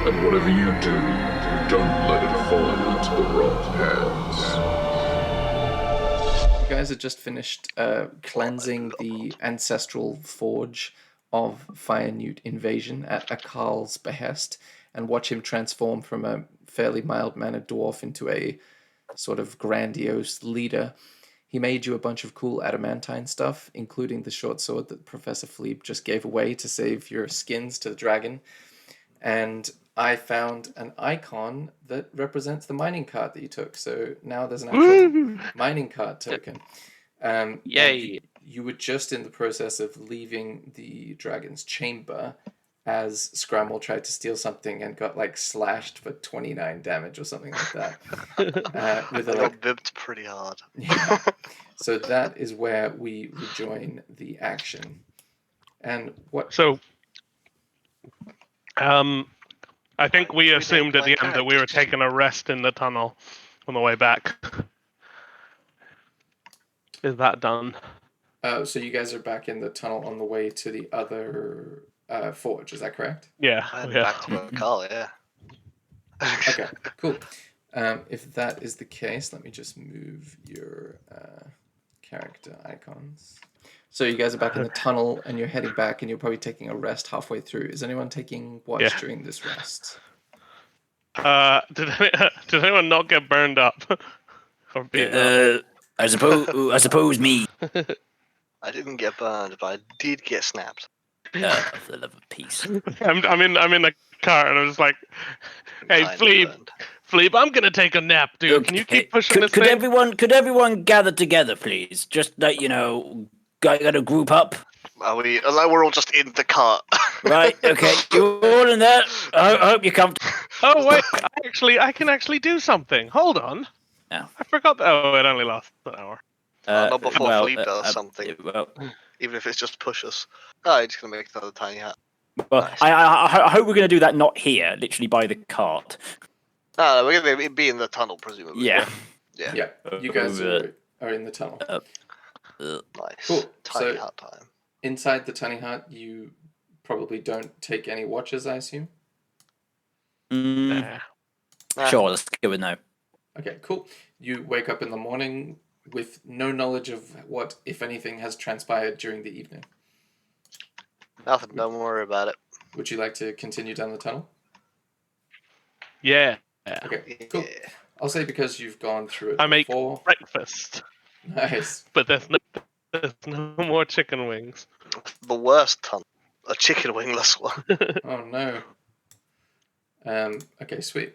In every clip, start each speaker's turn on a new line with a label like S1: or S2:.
S1: And whatever you do, don't let it fall into the wrong hands.
S2: You guys had just finished cleansing the ancestral forge of Fire Newt Invasion at Akarl's behest, and watch him transform from a fairly mild-mannered dwarf into a sort of grandiose leader. He made you a bunch of cool adamantine stuff, including the short sword that Professor Fleeb just gave away to save your skins to the dragon. And I found an icon that represents the mining cart that you took. So now there's an actual mining cart token.
S3: Yay!
S2: You were just in the process of leaving the dragon's chamber as Scramble tried to steal something and got slashed for 29 damage or something like that.
S4: I got bibbed pretty hard.
S2: Yeah. So that is where we rejoin the action. And what?
S5: So, I think we assumed at the end that we were taking a rest in the tunnel on the way back. Is that done?
S2: So you guys are back in the tunnel on the way to the other forge, is that correct?
S5: Yeah.
S4: Back to my car, yeah.
S2: Okay, cool. If that is the case, let me just move your character icons. So you guys are back in the tunnel, and you're heading back, and you're probably taking a rest halfway through. Is anyone taking watch during this rest?
S5: Did anyone not get burned up?
S6: I suppose me.
S4: I didn't get burned, but I did get snapped.
S6: For the love of peace.
S5: I'm in the car, and I'm just like, hey, Fleeb, I'm gonna take a nap, dude.
S6: Okay.
S5: Can you keep pushing this
S6: could
S5: thing?
S6: Could everyone gather together, please? Just gotta group up.
S4: Are we? Like we're all just in the cart.
S6: Right. Okay. You're all in there. I hope you come.
S5: Oh wait, I can actually do something. Hold on.
S6: No.
S5: I forgot that. Oh, it only lasts an hour.
S4: Not before Fleeb does something. Even if it's just push us. Oh, he's gonna make another tiny hat.
S6: Well, nice. I hope we're gonna do that not here, literally by the cart.
S4: No, we're gonna be in the tunnel, presumably.
S6: Yeah.
S2: Yeah. You guys are in the tunnel.
S4: Nice.
S2: Cool.
S4: Tiny hut time.
S2: Inside the tiny hut, you probably don't take any watches, I assume?
S6: Sure, let's go with no.
S2: Okay, cool. You wake up in the morning with no knowledge of what, if anything, has transpired during the evening.
S4: Nothing, don't worry about it.
S2: Would you like to continue down the tunnel?
S5: Yeah.
S2: Okay, cool. I'll say because you've gone through it
S5: before. Make breakfast.
S2: Nice.
S5: But there's no more chicken wings.
S4: The worst tunnel. A chicken wingless one.
S2: Oh no. Okay, sweet.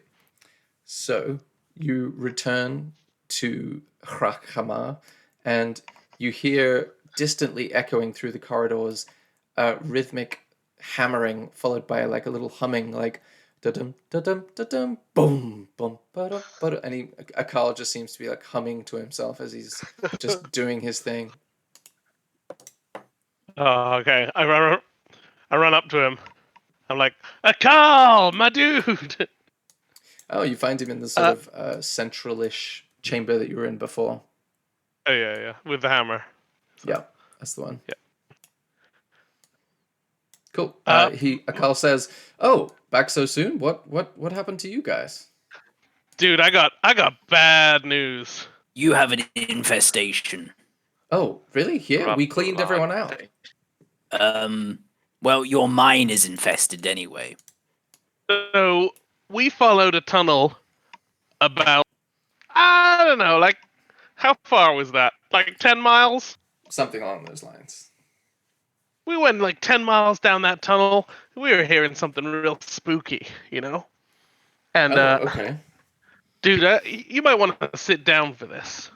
S2: So you return to Hrakhamar, and you hear distantly echoing through the corridors rhythmic hammering followed by a little humming, da-dum, da-dum, da-dum, boom, boom, ba-dum, ba-dum. And Akarl just seems to be humming to himself as he's just doing his thing.
S5: Oh, okay. I run up to him. I'm like, Akarl, my dude!
S2: Oh, you find him in the sort of centralish chamber that you were in before.
S5: Oh, yeah. With the hammer. So.
S2: Yeah, that's the one.
S5: Yeah.
S2: Cool. Akarl says, "Oh, back so soon? What happened to you guys?"
S5: Dude, I got bad news.
S6: You have an infestation.
S2: Oh, really? Here, we cleaned everyone out.
S6: Well, your mine is infested anyway.
S5: So we followed a tunnel about, I don't know, how far was that? 10 miles?
S2: Something along those lines.
S5: We went 10 miles down that tunnel. We were hearing something real spooky, And,
S2: okay.
S5: Dude, you might want to sit down for this.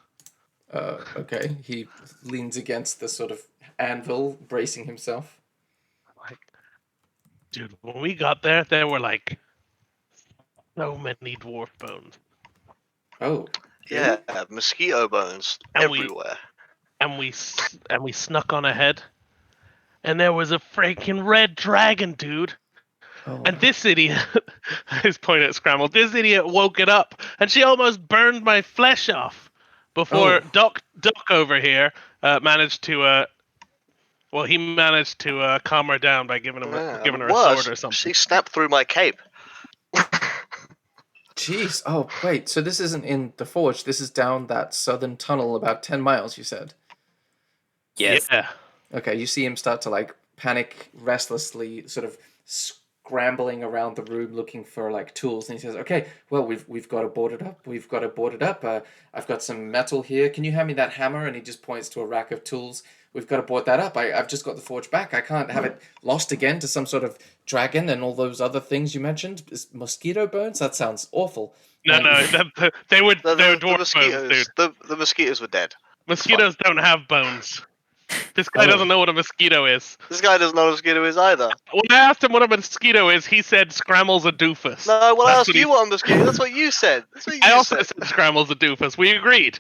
S2: Okay. He leans against the sort of anvil, bracing himself.
S5: Dude, when we got there were so many dwarf bones.
S2: Oh.
S4: Yeah, mosquito bones everywhere.
S5: And we snuck on ahead. And there was a freaking red dragon, dude.
S2: Oh.
S5: And this idiot, his point at Scramble, this idiot woke it up, and she almost burned my flesh off before Doc over here managed to calm her down by giving her a sword or something.
S4: She snapped through my cape.
S2: Jeez. Oh, wait. So this isn't in the forge. This is down that southern tunnel about 10 miles, you said?
S6: Yes.
S5: Yeah.
S2: Okay, you see him start to, like, panic restlessly, sort of scrambling around the room looking for, like, tools. And he says, okay, well, we've got to board it up. We've got to board it up. I've got some metal here. Can you hand me that hammer? And he just points to a rack of tools. We've got to board that up. I've just got the forge back. I can't have it lost again to some sort of dragon and all those other things you mentioned. Mosquito bones? That sounds awful.
S5: No, they were dwarf
S4: mosquitoes.
S5: bones, dude.
S4: The mosquitoes were dead.
S5: Mosquitoes don't have bones. This guy doesn't know what a mosquito is.
S4: This guy doesn't know what a mosquito is either.
S5: When I asked him what a mosquito is, he said Scrammle's a doofus.
S4: No, well, I asked you what a mosquito. That's what you said.
S5: I also said Scrammle's a doofus. We agreed.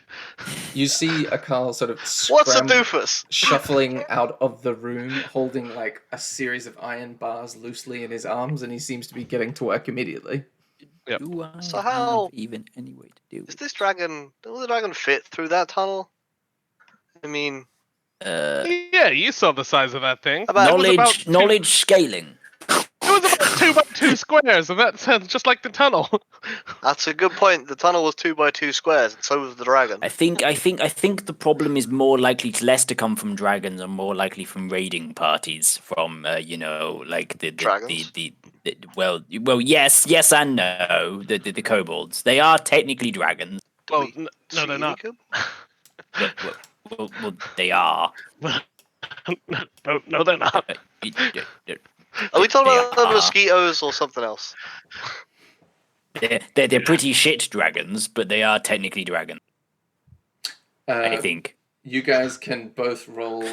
S2: You see Akal sort of
S4: What's a doofus?
S2: shuffling out of the room, holding like a series of iron bars loosely in his arms, and he seems to be getting to work immediately.
S5: Yep.
S4: So how
S6: even any way to do
S4: is this dragon? Will the dragon fit through that tunnel? I mean,
S5: yeah, you saw the size of that thing.
S6: knowledge scaling.
S5: It was about 2 by 2 squares, and that sounds just like the tunnel.
S4: that's a good point. The tunnel was 2 by 2 squares, and so was the dragon.
S6: I think the problem is more likely less to come from dragons and more likely from raiding parties from like the
S4: Dragons?
S6: well yes and no the kobolds. They are technically dragons.
S5: Well, no, they're not.
S6: Well, they are.
S5: No, they're not.
S4: Are we talking about the mosquitoes or something else?
S6: They're pretty shit dragons, but they are technically dragons. I think.
S2: You guys can both roll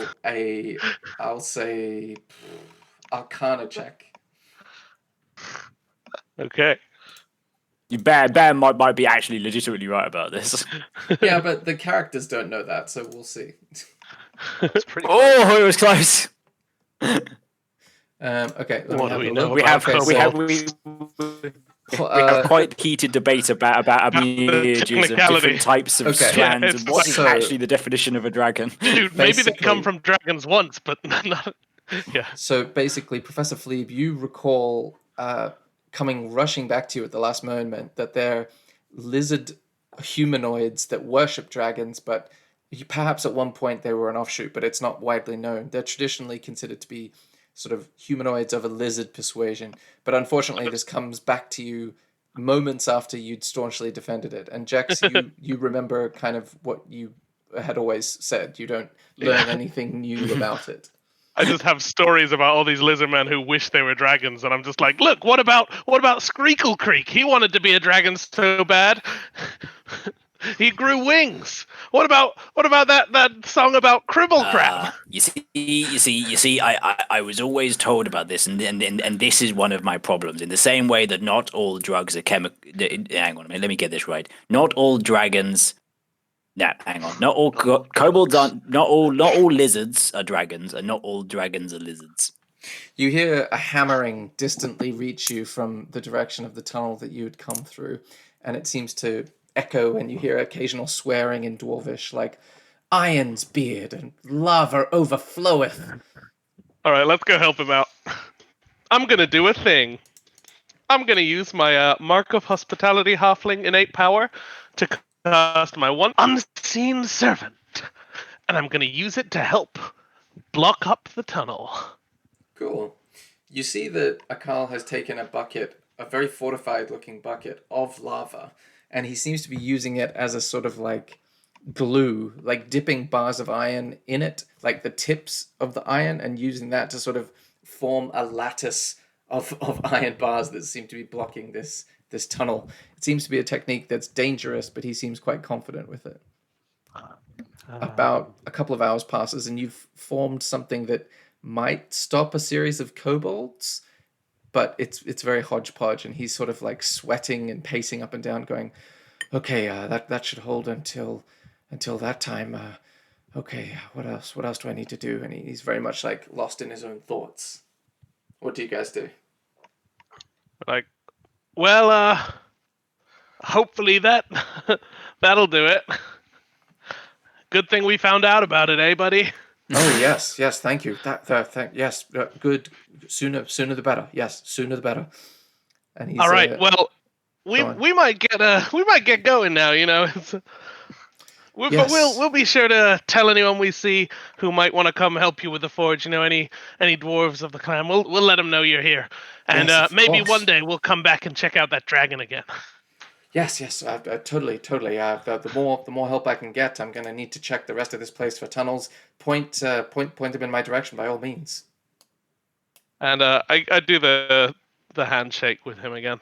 S2: I'll say, Arcana check.
S5: Okay.
S6: Bear might be actually legitimately right about this.
S2: Yeah, but the characters don't know that, so we'll see.
S4: It's pretty.
S6: Oh, it was close.
S2: Okay.
S5: What do we know?
S6: We have quite heated debate about images of different types of strands
S5: yeah,
S6: and what is actually the definition of a dragon.
S5: Dude, maybe they come from dragons once, but not. Yeah.
S2: So basically, Professor Fleeb, you recall coming rushing back to you at the last moment that they're lizard humanoids that worship dragons, but perhaps at one point they were an offshoot, but it's not widely known. They're traditionally considered to be sort of humanoids of a lizard persuasion, but unfortunately this comes back to you moments after you'd staunchly defended it. And Jex, you remember kind of what you had always said. You don't learn anything new about it.
S5: I just have stories about all these lizard men who wish they were dragons, and I'm just like, look, what about Screekle Creek? He wanted to be a dragon so bad. He grew wings. What about that song about Cribble Crab?
S6: You see. I was always told about this, and this is one of my problems. In the same way that not all drugs are chemical. Hang on a minute. Let me get this right. Not all dragons. No, hang on. Not all kobolds aren't. Not all lizards are dragons, and not all dragons are lizards.
S2: You hear a hammering distantly reach you from the direction of the tunnel that you had come through, and it seems to echo, and you hear occasional swearing in Dwarvish, like, "Iron's beard and lava overfloweth."
S5: All right, let's go help him out. I'm gonna do a thing. I'm gonna use my Mark of Hospitality Halfling innate power to cast my one unseen servant, and I'm gonna use it to help block up the tunnel.
S2: Cool. You see that Akal has taken a bucket, a very fortified looking bucket of lava, and he seems to be using it as a sort of like glue, like dipping bars of iron in it, like the tips of the iron, and using that to sort of form a lattice of iron bars that seem to be blocking this tunnel. It seems to be a technique that's dangerous, but he seems quite confident with it. About a couple of hours passes, and you've formed something that might stop a series of kobolds, but it's very hodgepodge, and he's sort of like sweating and pacing up and down, going, "Okay, that should hold until that time. Okay, what else do I need to do?" And he's very much like lost in his own thoughts. What do you guys do?
S5: Like, well, hopefully that'll do it. Good thing we found out about it, eh, buddy?
S2: Oh yes, thank you. Yes, good. Sooner the better. Yes, sooner the better. And he's
S5: all right. Well, we might get going now. You know, but
S2: Yes.
S5: we'll be sure to tell anyone we see who might want to come help you with the forge. You know, any dwarves of the clan. We'll let them know you're here, and
S2: Yes, of
S5: maybe
S2: course.
S5: one day we'll come back and check out that dragon again.
S2: Yes, totally. The more help I can get, I'm gonna need to check the rest of this place for tunnels. Point them in my direction by all means.
S5: And I do the handshake with him again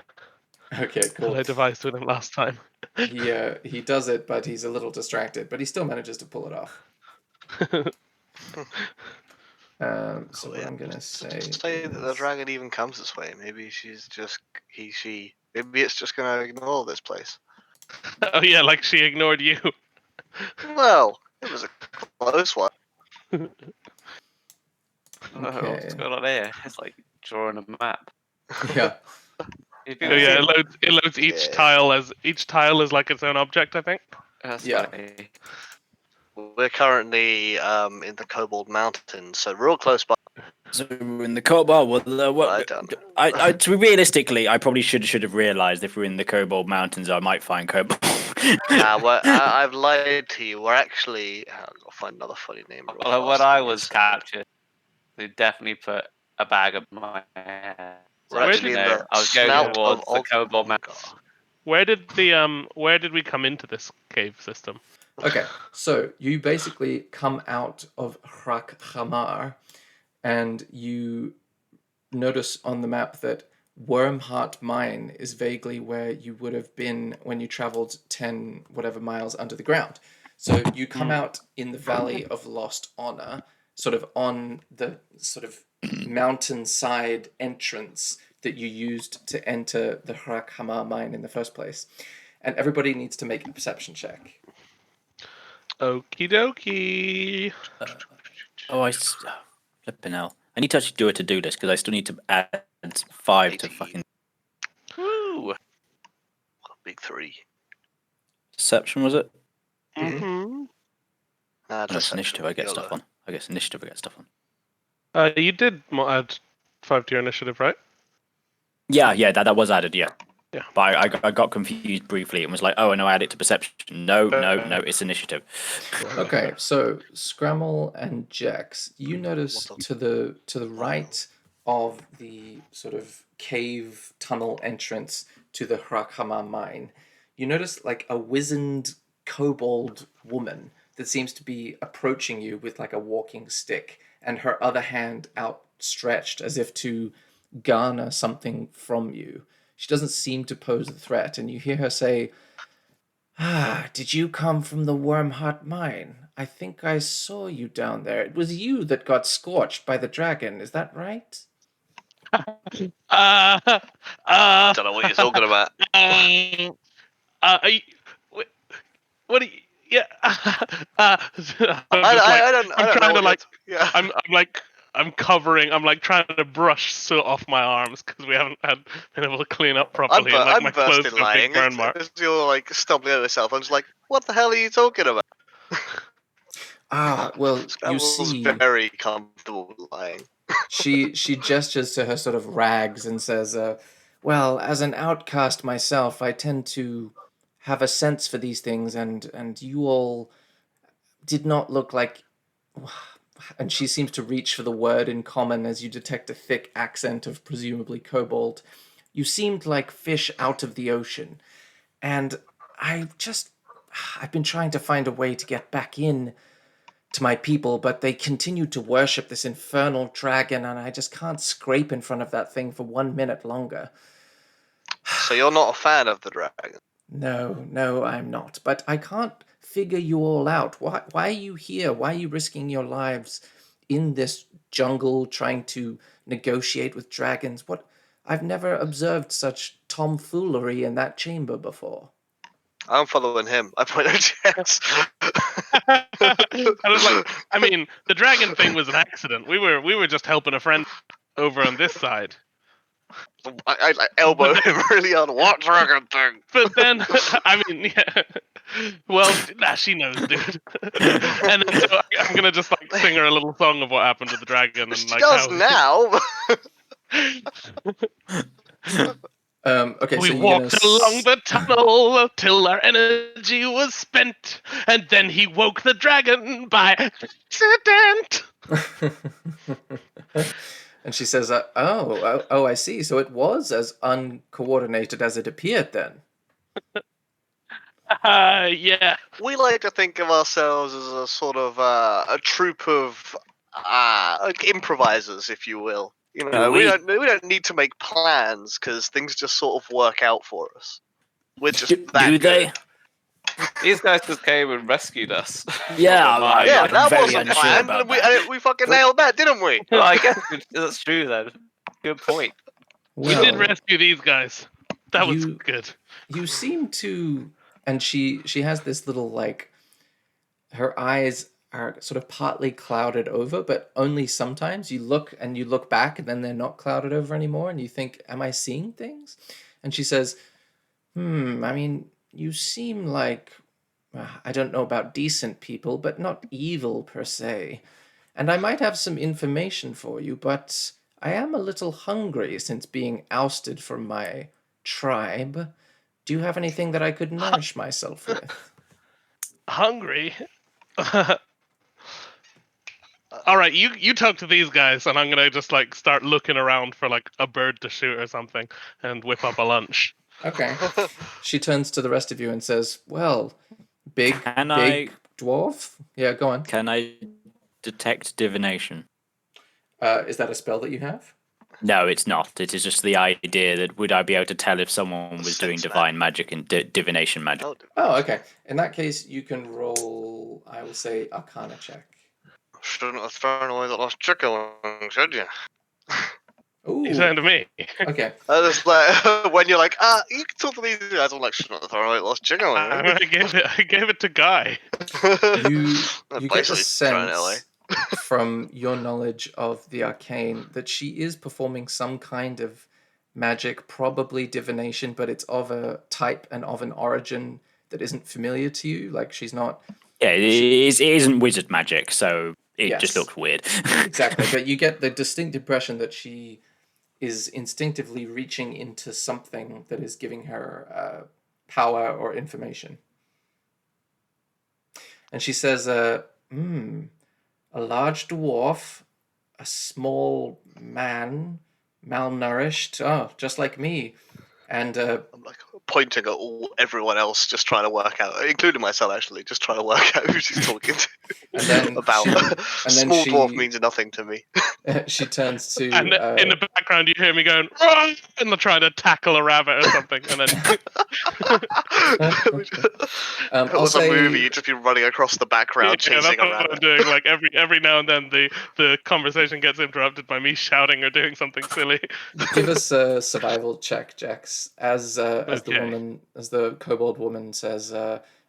S2: Okay,
S5: that
S2: cool.
S5: I devised with him last time.
S2: He does it, but he's a little distracted. But he still manages to pull it off. So what I'm gonna say
S4: that the
S2: is-
S4: dragon even comes this way. Maybe she's just she. Maybe it's just gonna ignore this place.
S5: Oh yeah, like she ignored you.
S4: Well, it was a close one.
S2: Okay.
S3: What's going on here? It's like drawing a map.
S2: Yeah.
S3: If
S5: Oh
S3: you
S5: yeah,
S3: see-
S5: it loads each
S4: Yeah.
S5: tile as like its own object, I think.
S3: That's
S2: Yeah.
S3: funny.
S4: We're currently in the Cobalt Mountains, so real close by.
S6: So we're in the Cobalt. Well,
S4: I don't know.
S6: to be realistically, I probably should have realized if we're in the Cobalt Mountains, I might find Cobalt.
S4: I've lied to you. We're actually. I'll find another funny name. real
S3: Well, when
S4: fast.
S3: I was captured, they definitely put a bag of my hair.
S4: We're
S5: Where
S4: actually
S5: did-
S4: in the
S3: I was going
S4: snout
S3: towards
S4: of
S3: the Cobalt Mountains.
S5: Where did we come into this cave system?
S2: Okay, so you basically come out of Hrak Hamar, and you notice on the map that Wormheart Mine is vaguely where you would have been when you traveled 10 whatever miles under the ground. So you come out in the Valley of Lost Honor, sort of on the sort of mountainside entrance that you used to enter the Hrak Hamar mine in the first place. And everybody needs to make a perception check.
S5: Okie dokie.
S6: Flipping hell. I need to actually do a to-do list because I still need to add 5 to
S4: 18.
S6: fucking
S3: Woo!
S4: Big 3.
S6: deception, was it?
S5: Mm-hmm.
S6: No, it's
S4: Deception,
S6: initiative I get
S4: YOLO.
S6: stuff on. I guess initiative I get stuff on.
S5: You did add 5 to your initiative, right?
S6: Yeah, that was added, yeah.
S5: Yeah.
S6: But I got confused briefly and was like, oh, no, I add it to perception. No, it's initiative.
S2: Okay, so Scramble and Jex, you notice
S4: What the-
S2: to the right of the sort of cave tunnel entrance to the Hrakhamar mine, you notice like a wizened kobold woman that seems to be approaching you with like a walking stick and her other hand outstretched as if to garner something from you. She doesn't seem to pose a threat, and you hear her say, did you come from the Wormheart mine? I think I saw you down there. It was you that got scorched by the dragon, is that right?
S4: Don't know what you're talking about.
S5: What do you? Yeah.
S4: I don't.
S5: I'm trying to like.
S4: Yeah.
S5: I'm covering. I'm like trying to brush soot off my arms because we haven't been able to clean up properly. and, like,
S4: I'm
S5: my clothes
S4: bursting
S5: have
S4: lying.
S5: big burn marks.
S4: As you're like stumbling over yourself, I'm just like, what the hell are you talking about?
S2: Well, you
S4: Scrabble's
S2: see,
S4: very comfortable with lying.
S2: she gestures to her sort of rags and says, well, as an outcast myself, I tend to have a sense for these things, and you all did not look like... And she seems to reach for the word in common as you detect a thick accent of presumably kobold. You seemed like fish out of the ocean. And I've been trying to find a way to get back in to my people, but they continue to worship this infernal dragon, and I just can't scrape in front of that thing for 1 minute longer.
S4: So you're not a fan of the dragon?
S2: No, I'm not. But I can't figure you all out. Why are you here? Why are you risking your lives in this jungle trying to negotiate with dragons? I've never observed such tomfoolery in that chamber before.
S4: I'm following him. I point at Jess.
S5: I was like, I mean, the dragon thing was an accident. We were just helping a friend over on this side.
S4: I elbow him really hard. What dragon thing?
S5: But then, I mean, yeah. Well, she knows, dude. And then, so I'm gonna just like sing her a little song of what happened to the dragon and
S4: She
S5: like
S4: does
S5: how...
S4: now.
S2: Okay,
S5: We
S2: so you're
S5: walked
S2: gonna
S5: along the tunnel till our energy was spent, and then he woke the dragon by accident.
S2: And she says, oh, I see. So it was as uncoordinated as it appeared then.
S5: Yeah.
S4: We like to think of ourselves as a sort of a troupe of like improvisers, if you will. You know, we don't need to make plans because things just sort of work out for us. We're just that
S6: do
S4: good.
S6: they?
S3: These guys just came and rescued us.
S6: Yeah,
S4: Yeah,
S6: I'm
S4: that
S6: very
S4: wasn't
S6: unsure
S4: planned.
S6: about
S4: We,
S6: that.
S4: we fucking nailed that, didn't we?
S3: Well, I guess that's true then. Good point.
S5: We did
S2: Well,
S5: rescue these guys. That was
S2: you-
S5: good.
S2: you seem to, and she has this little, like, her eyes are sort of partly clouded over, but only sometimes you look back and then they're not clouded over anymore, and you think, am I seeing things? And she says, I mean, you seem like, I don't know about decent people, but not evil per se. And I might have some information for you, but I am a little hungry since being ousted from my tribe. Do you have anything that I could nourish myself with?
S5: Hungry? All right, you talk to these guys, and I'm gonna just like start looking around for like a bird to shoot or something, and whip up a lunch.
S2: Okay. She turns to the rest of you and says, well, big dwarf? Yeah, go on.
S6: Can I detect divination?
S2: Is that a spell that you have?
S6: No, it's not. It is just the idea that would I be able to tell if someone was doing divine magic and divination magic?
S2: Oh, okay. In that case, you can roll, I will say, Arcana check.
S4: Shouldn't have thrown away the lost chicken, should you?
S2: Ooh.
S5: You saying to me?
S2: Okay.
S4: Just like, when you're like, you can talk to these guys, I'm like, shouldn't have thrown away the lost chicken.
S5: I gave it to Guy.
S2: You get
S4: Basically
S2: the
S4: throwing it away.
S2: sense from your knowledge of the arcane that she is performing some kind of magic, probably divination, but it's of a type and of an origin that isn't familiar to you. Like, she's not...
S6: Yeah, it isn't wizard magic, so it
S2: Yes.
S6: just looks weird.
S2: Exactly, but you get the distinct impression that she is instinctively reaching into something that is giving her power or information. And she says, a large dwarf, a small man, malnourished, just like me. And
S4: I'm like pointing at everyone else, just trying to work out, including myself actually, just trying to work out who she's talking to.
S2: And then
S4: about small dwarf means nothing to me.
S2: she turns to
S5: And in the background, you hear me going, "Run!" and they're trying to tackle a rabbit or something, and then
S4: It was a movie. You'd just be running across the background chasing
S5: that's
S4: a
S5: what
S4: rabbit.
S5: I'm doing. Like every now and then, the conversation gets interrupted by me shouting or doing something silly.
S2: give us a survival check, Jax, as
S5: Okay.
S2: the kobold woman says,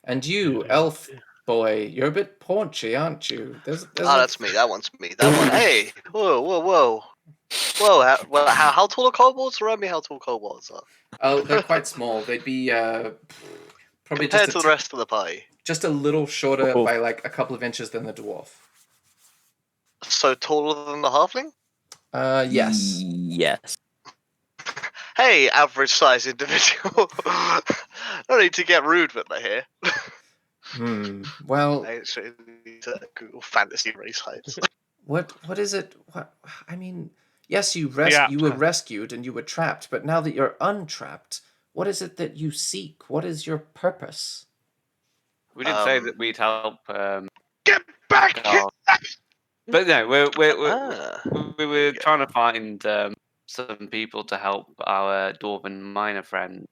S2: and you, elf boy, you're a bit paunchy, aren't you? There's
S4: That's me. That one's me. That one. Hey, whoa. How tall are kobolds? Remind me how tall kobolds are.
S2: Oh, they're quite small. They'd be probably
S4: Compared
S2: just
S4: to the rest of the party.
S2: just a little shorter
S6: Oh.
S2: by like a couple of inches than the dwarf.
S4: So taller than the halfling?
S2: Yes.
S6: Yes.
S4: Hey, average size individual. No need to get rude with me here.
S2: Well,
S4: I actually need to Google fantasy race heights.
S2: what is it? What I mean, yes, you
S5: Yeah.
S2: were rescued and you were trapped, but now that you're untrapped, what is it that you seek? What is your purpose?
S3: We did say that we'd help.
S5: Get back here!
S3: But no,
S4: Ah.
S3: we were trying to find some people to help our dwarven miner friend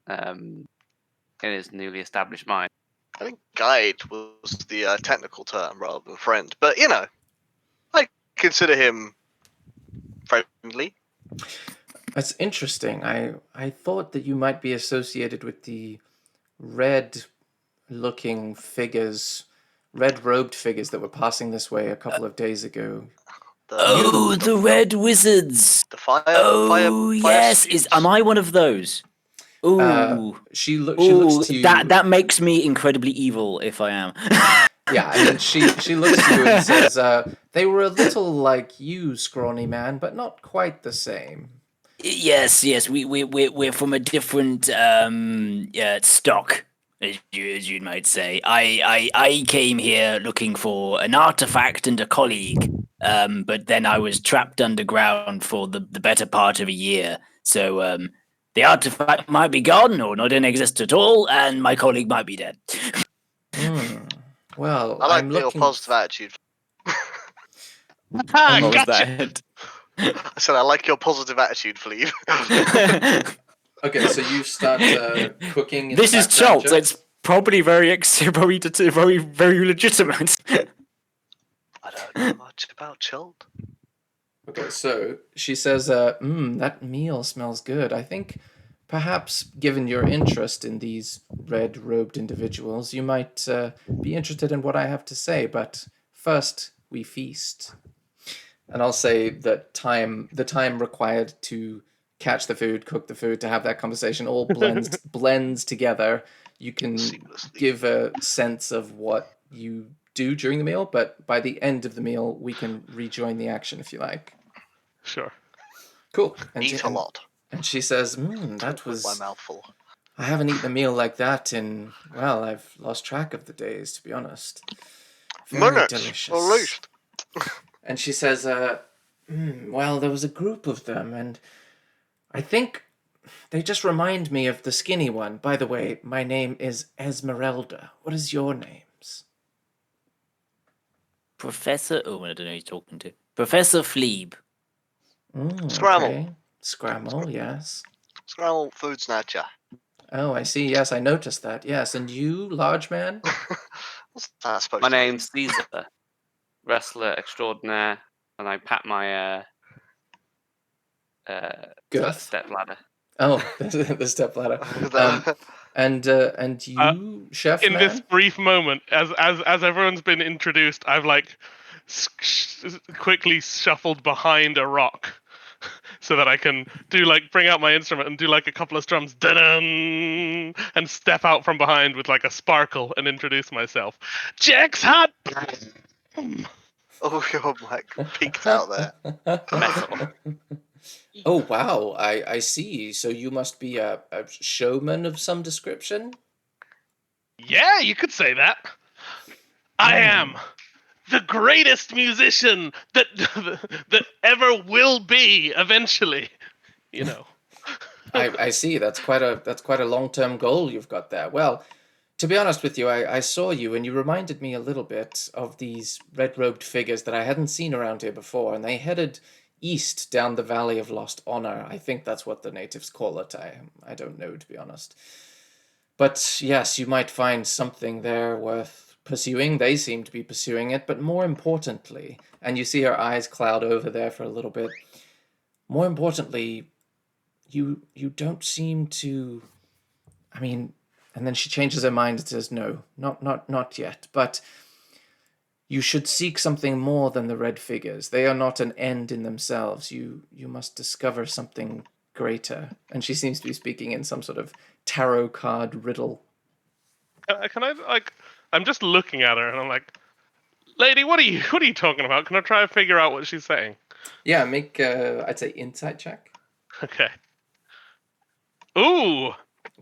S3: in his newly established mine.
S4: I think guide was the technical term rather than friend, but you know, I consider him friendly.
S2: That's interesting. I thought that you might be associated with the red-looking figures, red-robed figures that were passing this way a couple of days ago.
S6: The red wizards.
S4: The fire.
S6: Oh, yes.
S4: students.
S6: Am I one of those? Ooh.
S2: She looks to you.
S6: That makes me incredibly evil if I am.
S2: Yeah, I mean, she looks to you and says, they were a little like you, scrawny man, but not quite the same.
S6: Yes, we're from a different stock, as you might say. I came here looking for an artifact and a colleague, but then I was trapped underground for the better part of a year. So the artifact might be gone or not exist at all, and my colleague might be dead.
S2: Well,
S4: I like
S2: I'm
S4: your
S2: looking.
S4: positive attitude.
S2: What
S5: Ah,
S2: was
S5: gotcha.
S2: that?
S4: I said I like your positive attitude, Philippe.
S2: Okay, so you start cooking. In
S6: This
S2: the
S6: is
S2: background,
S6: Chult.
S2: Joe?
S6: It's probably very legitimate.
S4: I don't know much about Chult.
S2: Okay, so she says, that meal smells good. I think perhaps, given your interest in these red-robed individuals, you might be interested in what I have to say, but first we feast. And I'll say that the time required to catch the food, cook the food, to have that conversation all blends together. You can
S4: Seamlessly.
S2: give a sense of what you do during the meal, but by the end of the meal, we can rejoin the action if you like.
S5: Sure.
S2: Cool.
S4: Eat a lot.
S2: And she says, that
S4: With my
S2: was...
S4: mouth full.
S2: I haven't eaten a meal like that in... Well, I've lost track of the days, to be honest. Very
S4: Minutes,
S2: delicious.
S4: at least.
S2: And she says, well, there was a group of them, and I think they just remind me of the skinny one. By the way, my name is Esmeralda. What is your names?
S6: Professor... Oh, I don't know who you're talking to. Professor Fleeb.
S4: Scramble.
S2: Okay. Scramble, yes.
S4: Scramble food snatcher.
S2: Oh, I see. Yes, I noticed that. Yes, and you, large man?
S4: What's that supposed
S3: My
S4: to mean?
S3: name's Caesar, wrestler extraordinaire, and I pat my
S2: Girth?
S3: step ladder.
S2: Oh, the step ladder. And you, chef
S5: In
S2: man?
S5: this brief moment, as everyone's been introduced, I've like quickly shuffled behind a rock so that I can bring out my instrument and do like a couple of strums, da-dun, and step out from behind with like a sparkle and introduce myself. Jack's hot.
S4: Oh, you're like peeked out there.
S3: Metal.
S2: Oh, wow. I see. So you must be a showman of some description?
S5: Yeah, you could say that. I am the greatest musician that ever will be eventually. You know.
S2: I see. That's quite a long-term goal you've got there. Well, to be honest with you, I saw you and you reminded me a little bit of these red-robed figures that I hadn't seen around here before, and they headed east down the Valley of Lost Honor. I think that's what the natives call it. I don't know, to be honest. But yes, you might find something there worth pursuing. They seem to be pursuing it, but more importantly, and you see her eyes cloud over there for a little bit, more importantly, you don't seem to... I mean, and then she changes her mind and says, no, not yet, but you should seek something more than the red figures. They are not an end in themselves. You must discover something greater. And she seems to be speaking in some sort of tarot card riddle.
S5: Can I I'm just looking at her and I'm like, lady, what are you talking about? Can I try and figure out what she's saying?
S2: Yeah, make I'd say insight check.
S5: Okay. Ooh.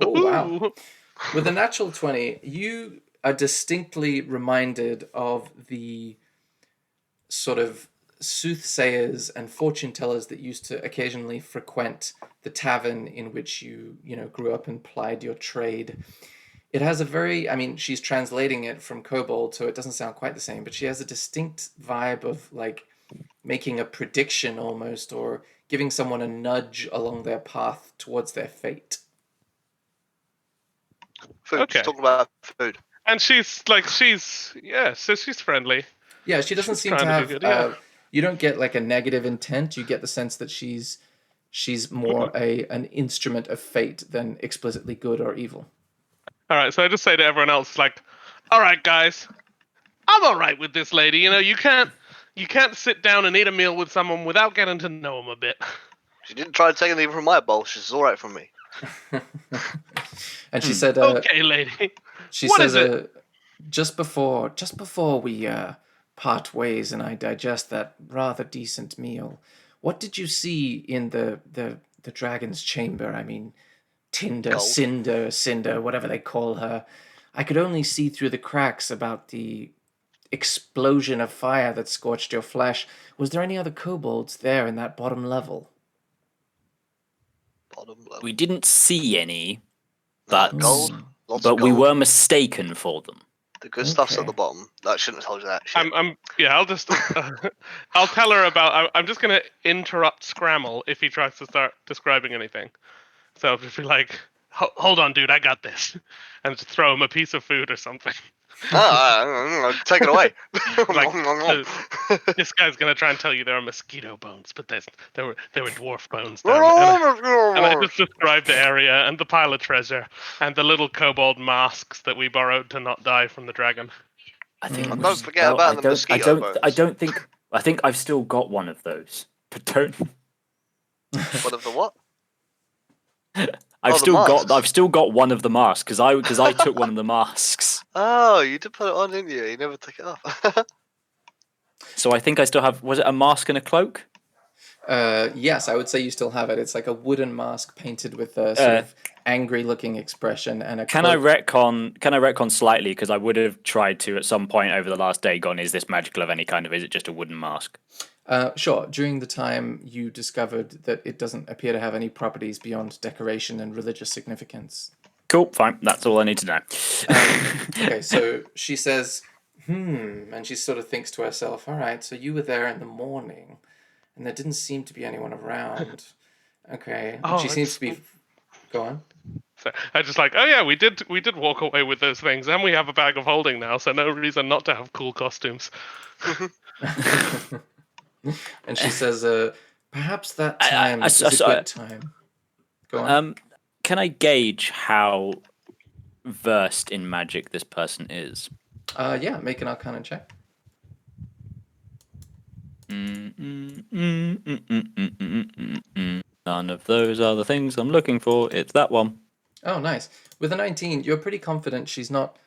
S2: Oh wow. With a natural 20, you are distinctly reminded of the sort of soothsayers and fortune tellers that used to occasionally frequent the tavern in which you grew up and plied your trade. It has a very, I mean, she's translating it from Kobold, so it doesn't sound quite the same, but she has a distinct vibe of like making a prediction almost, or giving someone a nudge along their path towards their fate.
S4: Food.
S5: Okay.
S4: Talk about food.
S5: And she's so she's friendly.
S2: Yeah, she doesn't
S5: She's
S2: seem to
S5: trying to
S2: have.
S5: do good, yeah.
S2: You don't get like a negative intent. You get the sense that she's more an instrument of fate than explicitly good or evil.
S5: All right, so I just say to everyone else, like, all right, guys, I'm all right with this lady. You know, you can't sit down and eat a meal with someone without getting to know them a bit.
S4: She didn't try to take anything from my bowl. She's all right from me.
S2: And she said,
S5: "Okay, lady."
S2: She
S5: what
S2: says,
S5: is it?
S2: Just before we part ways and I digest that rather decent meal, what did you see in the the dragon's chamber, I mean, Tinder,
S4: Gold.
S2: Cinder, whatever they call her, I could only see through the cracks about the explosion of fire that scorched your flesh. Was there any other kobolds there in that bottom level?
S4: Bottom level.
S6: We didn't see any, but
S4: Gold. Lots
S6: but
S4: of
S6: we
S4: gold.
S6: were mistaken for them.
S4: The good stuff's at
S2: Okay.
S4: the bottom. I shouldn't have told you that. Shit.
S5: I'll just I'll tell her about. I'm just gonna interrupt Scramble if he tries to start describing anything. So I'll just be like, hold on, dude, I got this, and just throw him a piece of food or something.
S4: Take it away.
S5: This guy's gonna try and tell you there are mosquito bones, but there were dwarf bones down there. And I just described the area and the pile of treasure and the little kobold masks that we borrowed to not die from the dragon.
S6: I think.
S4: And don't forget about the mosquito bones.
S6: I think I've still got one of those. But don't.
S4: One of the what?
S6: I've
S4: the
S6: still got one of the masks because I took one of the masks.
S4: Oh, you did put it on, didn't you? You never took it off.
S6: So I think I still have. Was it a mask and a cloak?
S2: Yes, I would say you still have it. It's like a wooden mask painted with a sort of angry-looking expression and a.
S6: Can I retcon slightly? Because I would have tried to at some point over the last day. Gone. Is this magical of any kind? Is it just a wooden mask?
S2: Sure. During the time you discovered that it doesn't appear to have any properties beyond decoration and religious significance.
S6: Cool. Fine. That's all I need to know.
S2: Okay, so she says, and she sort of thinks to herself, all right, so you were there in the morning, and there didn't seem to be anyone around. Okay.
S5: Oh,
S2: She seems to be... Go on.
S5: So I just like, oh yeah, we did walk away with those things, and we have a bag of holding now, so no reason not to have cool costumes.
S2: And she says, perhaps that time is a good time. Go on.
S6: Can I gauge how versed in magic this person is?
S2: Yeah, make an Arcana check.
S6: None of those are the things I'm looking for. It's that one.
S2: Oh, nice. With a 19, you're pretty confident she's not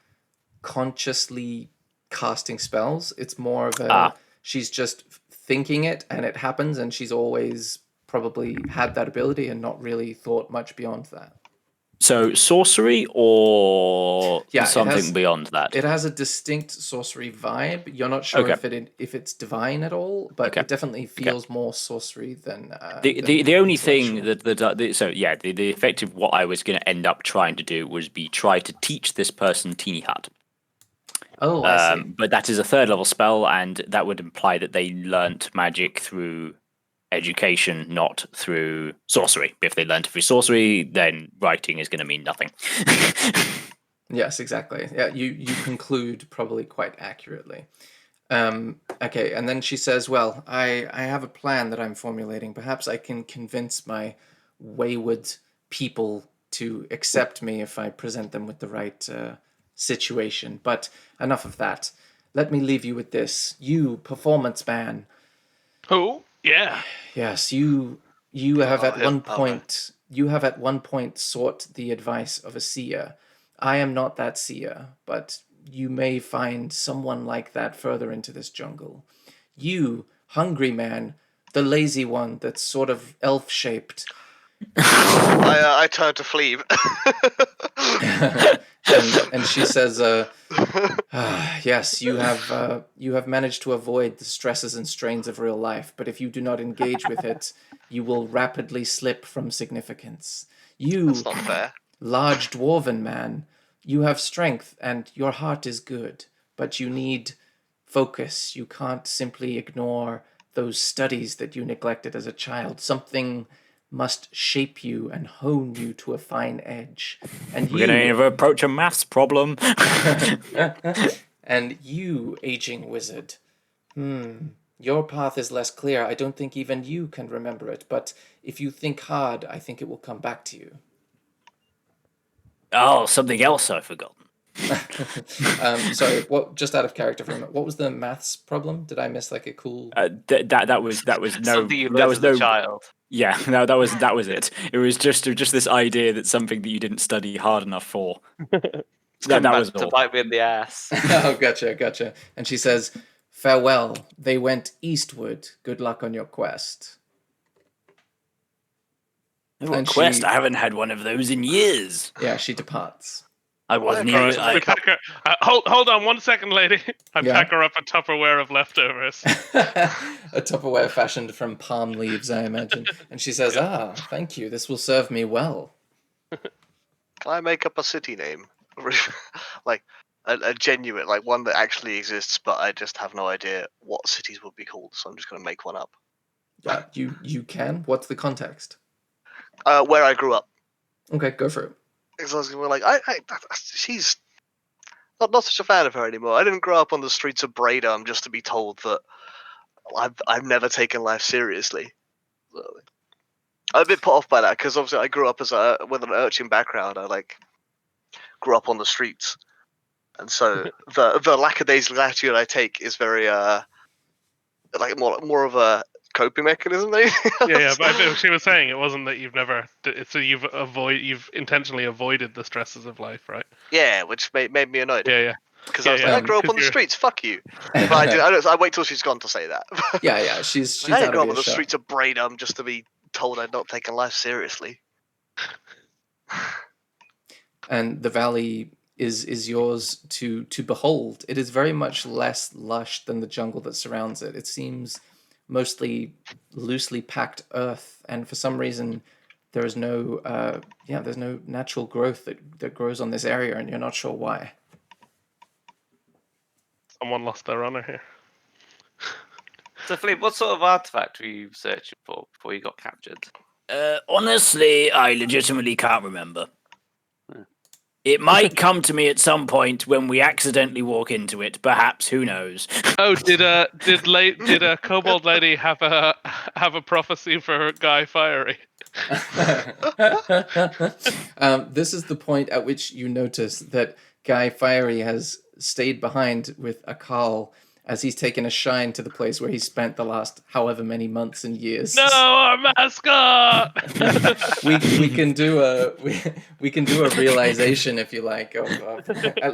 S2: consciously casting spells. It's more of a... She's just thinking it, and it happens, and she's always probably had that ability and not really thought much beyond that.
S6: So sorcery or something beyond that?
S2: It has a distinct sorcery vibe. You're not sure if it's divine at all, but it definitely feels more sorcery than
S6: the only thing that the effective what I was going to end up trying to do was try to teach this person Teeny Hut.
S2: Oh, I see.
S6: But that is a 3rd level spell, and that would imply that they learnt magic through education, not through sorcery. If they learnt it through sorcery, then writing is going to mean nothing.
S2: Yes, exactly. Yeah, you conclude probably quite accurately. Okay, and then she says, well, I have a plan that I'm formulating. Perhaps I can convince my wayward people to accept me if I present them with the right situation. But enough of that. Let me leave you with this. You, performance man.
S5: Who? Yeah.
S2: Yes, you have at one point sought the advice of a seer. I am not that seer, but you may find someone like that further into this jungle. You, hungry man, the lazy one that's sort of elf-shaped.
S4: I turn to Fleeb.
S2: and she says, yes, you have managed to avoid the stresses and strains of real life, but if you do not engage with it, you will rapidly slip from significance. You,
S4: That's not fair.
S2: large dwarven man, you have strength and your heart is good, but you need focus. You can't simply ignore those studies that you neglected as a child. Something must shape you and hone you to a fine edge. And
S6: We're going to approach a maths problem.
S2: And you, aging wizard, your path is less clear. I don't think even you can remember it, but if you think hard, I think it will come back to you.
S6: Oh, something else I've forgotten.
S2: Sorry, just out of character for a minute, what was the maths problem? Did I miss like a cool...
S6: That was no...
S3: Something you learned as a child.
S6: Yeah, no, that was it. It was just this idea that something that you didn't study hard enough for. that was all.
S3: To bite me in the ass.
S2: Oh, gotcha. And she says, farewell. They went eastward. Good luck on your quest.
S6: Oh,
S2: And
S6: quest.
S2: she-
S6: I haven't had one of those in years.
S2: Yeah, she departs.
S6: I wasn't
S4: Okay,
S6: even.
S4: so
S5: I
S4: we
S5: pack her, hold on 1 second, lady. I
S2: Yeah.
S5: pack her up a Tupperware of leftovers.
S2: A Tupperware fashioned from palm leaves, I imagine. And she says, thank you. This will serve me well.
S4: Can I make up a city name? Like a genuine, like one that actually exists, but I just have no idea what cities would be called, so I'm just going to make one up.
S2: You can? What's the context?
S4: Where I grew up.
S2: Okay, go for it.
S4: Because I was gonna be like, she's not such a fan of her anymore. I didn't grow up on the streets of Bradam just to be told that I've never taken life seriously. So, I'm a bit put off by that because obviously I grew up with an urchin background. I grew up on the streets, and so the lackadaisical attitude I take is very more of a coping mechanism. Maybe.
S5: Yeah, but I think she was saying it wasn't that you've never. So you've intentionally avoided the stresses of life, right?
S4: Yeah, which made me annoyed.
S5: Yeah.
S4: Because I was
S5: Yeah,
S4: like,
S5: yeah,
S4: I grew up on the
S5: 'cause you're-
S4: streets. Fuck you. But I wait till she's gone to say that.
S2: Yeah, she's
S4: I
S2: out
S4: didn't grow
S2: of
S4: up on the
S2: earshot.
S4: streets of Bradam just to be told I'd not taken life seriously.
S2: And the valley is yours to behold. It is very much less lush than the jungle that surrounds it. It seems mostly loosely packed earth, and for some reason there is no there's no natural growth that grows on this area, and you're not sure why.
S5: Someone lost their honor here.
S3: So, Philippe, what sort of artifact were you searching for before you got captured?
S6: Honestly, I legitimately can't remember. It might come to me at some point when we accidentally walk into it. Perhaps, who knows?
S5: Oh, did a kobold lady have a prophecy for Guy Fiery?
S2: This is the point at which you notice that Guy Fiery has stayed behind with Akal as he's taken a shine to the place where he spent the last however many months and years.
S5: No, our mascot.
S2: we can do a we can do a realization if you like of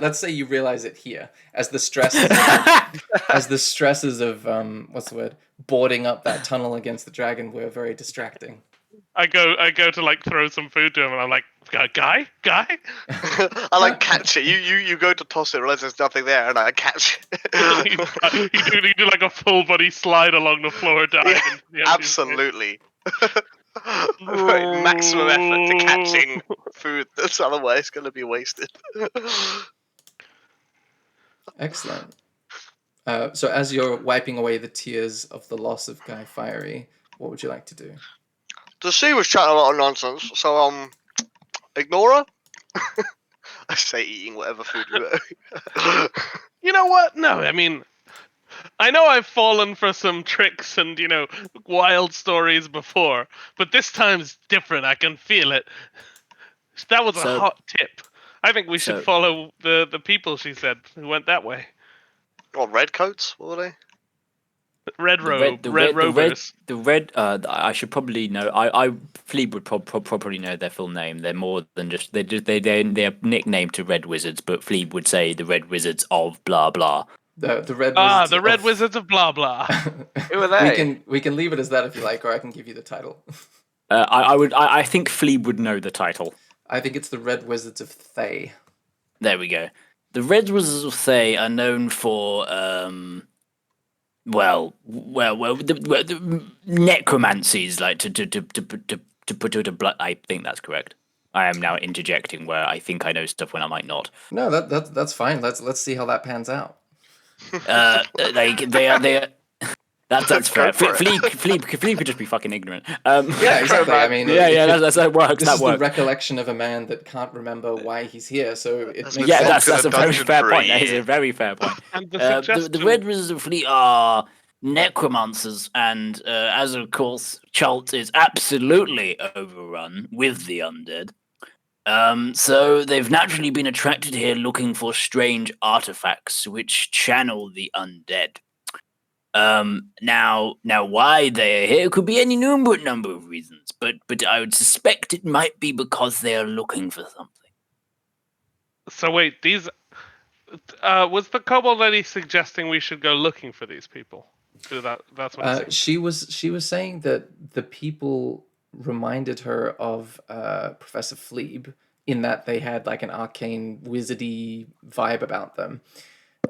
S2: let's say you realize it here as the stresses of what's the word, boarding up that tunnel against the dragon were very distracting.
S5: I go to like throw some food to him, and I'm like, guy.
S4: I catch it. You go to toss it, realize there's nothing there, and I catch it.
S5: you do like a full body slide along the floor, dive.
S4: Yeah,
S5: into the empty
S4: absolutely. Right, maximum effort to catching food that's otherwise going to be wasted.
S2: Excellent. So as you're wiping away the tears of the loss of Guy Fiery, what would you like to do?
S4: The sea was chatting a lot of nonsense, so ignore her. I say eating whatever food you
S5: You know what? No, I mean, I know I've fallen for some tricks and, wild stories before, but this time's different. I can feel it. That was a
S6: So-
S5: hot tip. I think we should
S6: so-
S5: follow the people, she said, who went that way.
S4: What, redcoats? What were they?
S5: Red rovers.
S6: The red. I should probably know. I Fleet would probably know their full name. They're more than just they're nicknamed to Red Wizards, but Fleet would say the Red Wizards of blah blah.
S2: The red
S5: Ah,
S2: wizards
S5: the Red
S2: of-
S5: Wizards of blah blah.
S3: Who are they?
S2: we can leave it as that if you like, or I can give you the title.
S6: I think Fleet would know the title.
S2: I think it's the Red Wizards of Thay.
S6: There we go. The Red Wizards of Thay are known for the necromancies, like to put it a blunt. I think that's correct. I am now interjecting where I think I know stuff when I might not.
S2: No, that's fine. Let's see how that pans out.
S6: They are. That's fair.
S4: Go for it.
S6: Fleep could just be fucking ignorant.
S2: Yeah, exactly. I mean,
S6: that works.
S2: This
S6: That
S2: is the
S6: works.
S2: recollection of a man that can't remember why he's here, so it
S4: That's
S2: makes
S4: been
S6: Yeah,
S2: sense.
S6: that's a very
S4: dungeon
S6: fair
S4: for a
S6: point. That is
S4: year.
S6: a very fair point.
S5: And the
S6: The
S5: suggestion...
S6: Red Wizards of Fleet are necromancers, and as of course, Chult is absolutely overrun with the undead. So they've naturally been attracted here looking for strange artifacts which channel the undead. Now why they are here could be any number of reasons, but I would suspect it might be because they are looking for something.
S5: So wait, these... was the kobold lady suggesting we should go looking for these people? So that's what it seems.
S2: She was saying that the people reminded her of Professor Fleeb in that they had like an arcane wizardy vibe about them.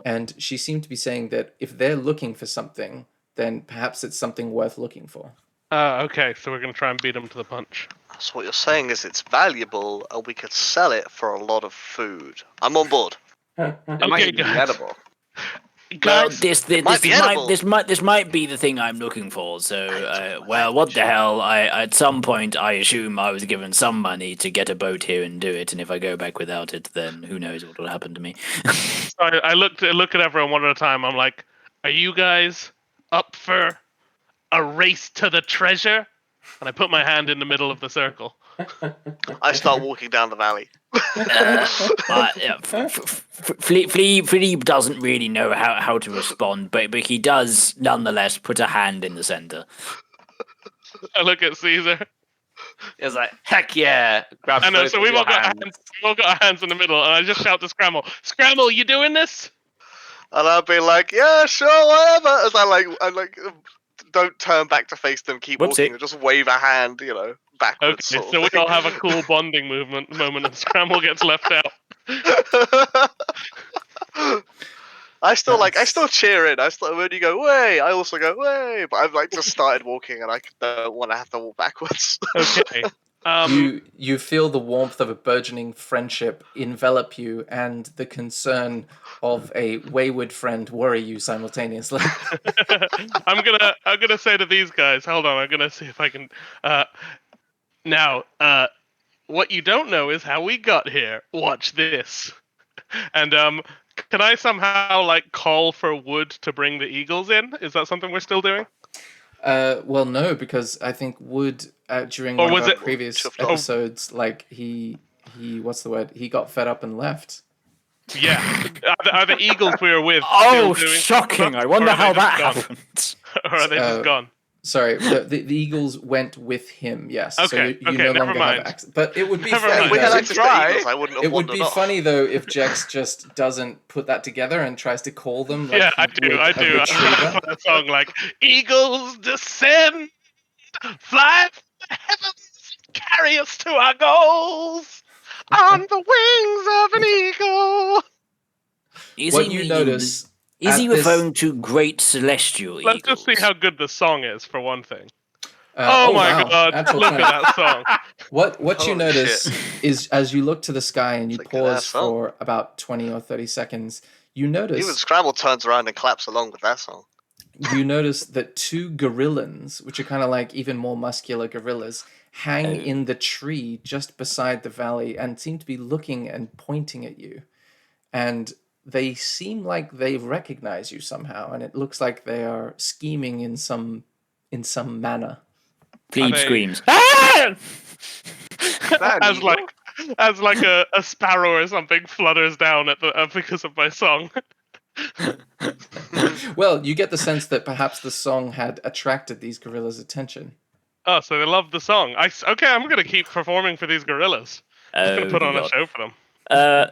S2: And she seemed to be saying that if they're looking for something, then perhaps it's something worth looking for.
S5: Okay, so we're gonna try and beat him to the punch.
S4: So what you're saying is it's valuable, and we could sell it for a lot of food. I'm on board.
S3: It might
S5: Okay,
S3: even be
S5: guys.
S3: edible.
S6: Well,
S5: Guys,
S6: this might be the thing I'm looking for. So, well, what the hell? At some point I assume I was given some money to get a boat here and do it, and if I go back without it, then who knows what will happen to me.
S5: I look at everyone one at a time. I'm like, are you guys up for a race to the treasure? And I put my hand in the middle of the circle.
S4: I start walking down the valley.
S6: Flea doesn't really know how to respond, but he does nonetheless put a hand in the center.
S5: I look at Caesar.
S3: It's like, heck yeah! Grabs
S5: I know.
S3: both
S5: So
S3: of
S5: we've
S3: your
S5: all got
S3: hands.
S5: hands. We've all got our hands in the middle, and I just shout to Scramble, "Scramble, you doing this?"
S4: And I'll be like, yeah, sure, whatever. As I don't turn back to face them, keep
S6: Whoopsie.
S4: walking, and just wave a hand, backwards.
S5: Okay,
S4: sort of
S5: so we
S4: thing.
S5: all have a cool bonding moment, and Scramble gets left out.
S4: I still cheer in. When you go way, I also go way. But I've just started walking, and I don't want to have to walk backwards.
S5: Okay.
S2: You feel the warmth of a burgeoning friendship envelop you, and the concern of a wayward friend worry you simultaneously.
S5: I'm gonna say to these guys, hold on, I'm gonna see if I can. Now, what you don't know is how we got here. Watch this. And can I somehow call for wood to bring the eagles in? Is that something we're still doing?
S2: Well, no, because I think Wood during
S5: Or
S2: one
S5: was
S2: of our
S5: it-
S2: previous
S4: Oh.
S2: episodes, he what's the word? He got fed up and left.
S5: Yeah. Are the eagles we were with?
S6: Oh,
S5: still doing
S6: shocking!
S5: stuff,
S6: I
S5: or
S6: wonder
S5: are they
S6: how
S5: just
S6: that
S5: gone?
S6: happened.
S5: Or are they just gone?
S2: Sorry, the Eagles went with him. Yes, so
S5: Okay,
S2: you
S5: okay,
S2: no
S5: never
S2: longer
S5: mind.
S2: have access. But it would be
S5: Never
S2: funny.
S5: mind.
S4: If we had
S2: though.
S4: access to
S3: try.
S4: eagles, I wouldn't have
S2: It would
S4: wandered
S2: be
S4: off.
S2: funny though if Jex just doesn't put that together and tries to call them.
S5: Yeah,
S2: he
S5: I do.
S2: would
S5: I
S2: a
S5: do.
S2: retriever.
S5: I play a song like "Eagles descend, fly from the heavens, carry us to our goals on the wings of an eagle."
S6: Is
S2: What
S6: he
S2: you
S6: meaning-
S2: notice?
S6: Is he
S2: at this-
S6: referring to great celestial
S5: Let's
S6: eagles?
S5: just see how good the song is for one thing.
S2: Oh
S5: Oh my
S2: wow,
S5: god!
S2: natural
S5: Look
S2: 20.
S5: at that song.
S2: What you
S4: Holy
S2: notice
S4: shit.
S2: is as you look to the sky and you
S4: It's a good-ass
S2: pause
S4: song.
S2: for about 20 or 30 seconds, you
S4: Even
S2: notice
S4: Scrabble turns around and claps along with that song.
S2: that two gorillans, which are kind of like even more muscular gorillas, hang in the tree just beside the valley and seem to be looking and pointing at you. And they seem like they recognize you somehow, and it looks like they are scheming in some manner.
S6: Plebe
S5: Are they-
S6: screams. Ah!
S3: That an
S5: as
S3: eagle?
S5: a sparrow or something flutters down at the because of my song.
S2: Well, you get the sense that perhaps the song had attracted these gorillas' attention.
S5: Oh, so they love the song. Okay, I'm gonna keep performing for these gorillas. I'm gonna
S6: Oh,
S5: put on a
S6: God.
S5: show for them.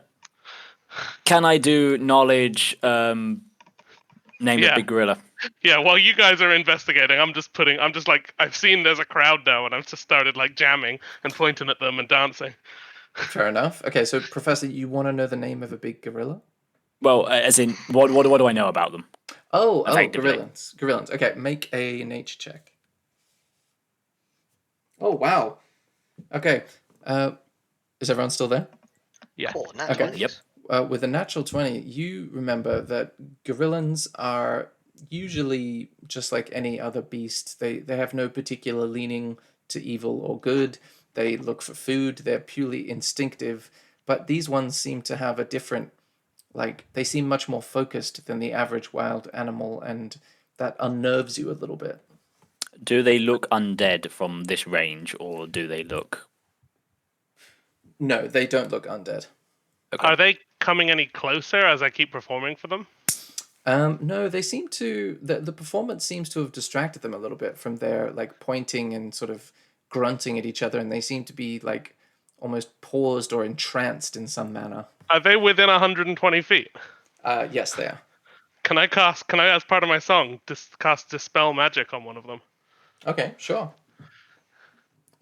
S6: Can I do knowledge? Name
S5: Yeah.
S6: a big gorilla.
S5: Yeah, while you guys are investigating, I've seen there's a crowd now, and I've just started jamming and pointing at them and dancing.
S2: Fair enough. Okay, so Professor, you want to know the name of a big gorilla?
S6: Well, as in, what do I know about them?
S2: Oh,
S6: Effectively.
S2: gorillans. Okay, make a nature check. Oh, wow. Okay, is everyone still there?
S5: Yeah.
S4: Oh, nat
S2: Okay.
S4: 20s.
S6: Yep.
S2: With a natural 20, you remember that gorillans are usually just like any other beast. They have no particular leaning to evil or good. They look for food. They're purely instinctive. But these ones seem to have a different, they seem much more focused than the average wild animal, and that unnerves you a little bit.
S6: Do they look undead from this range, or do they look?
S2: No, they don't look undead.
S6: Okay.
S5: Are they coming any closer as I keep performing for them?
S2: No, they seem to. The performance seems to have distracted them a little bit from their pointing and sort of grunting at each other, and they seem to be almost paused or entranced in some manner.
S5: Are they within 120 feet?
S2: Yes, they are.
S5: Can I, as part of my song, cast Dispel Magic on one of them?
S2: Okay, sure.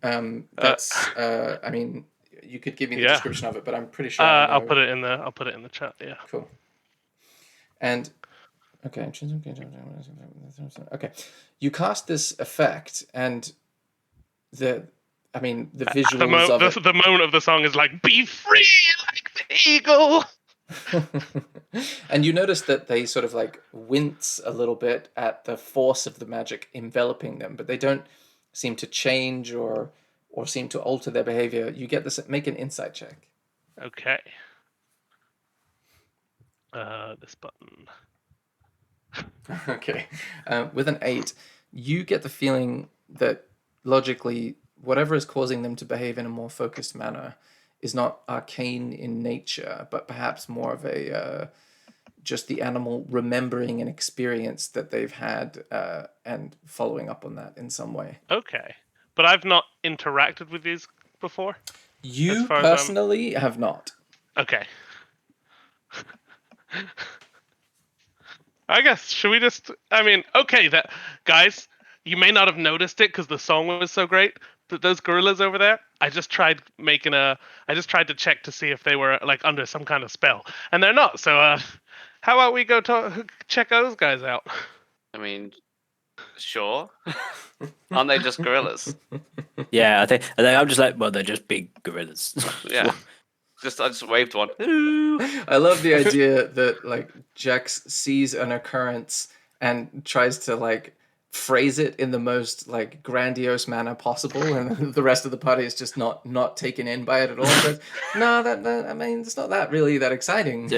S2: That's. I mean, you could give me the
S5: Yeah.
S2: description of it, but I'm pretty sure. I know.
S5: I'll put it in the chat. Yeah.
S2: Cool. And okay, okay. You cast this effect, and the visuals of it.
S5: The moment of the song is like, "Be free like the eagle."
S2: And you notice that they sort of like wince a little bit at the force of the magic enveloping them, but they don't seem to change or seem to alter their behavior. You get this. Make an insight check.
S5: Okay. This button.
S2: Okay. With an 8, you get the feeling that logically, whatever is causing them to behave in a more focused manner is not arcane in nature, but perhaps more of a just the animal remembering an experience that they've had and following up on that in some way.
S5: Okay, but I've not interacted with these before.
S2: You personally have not.
S5: Okay. I guess, should we just... I mean, okay, guys, you may not have noticed it because the song was so great, but those gorillas over there, I just tried to check to see if they were, like, under some kind of spell. And they're not, so, how about we go check those guys out?
S3: I mean, sure. Aren't they just gorillas?
S6: Yeah, I think I'm just like, well, they're just big gorillas.
S3: Yeah. I just waved one.
S2: I love the idea that like Jax sees an occurrence and tries to like phrase it in the most like grandiose manner possible, and the rest of the party is just not taken in by it at all. But no, that I mean, it's not that really that exciting.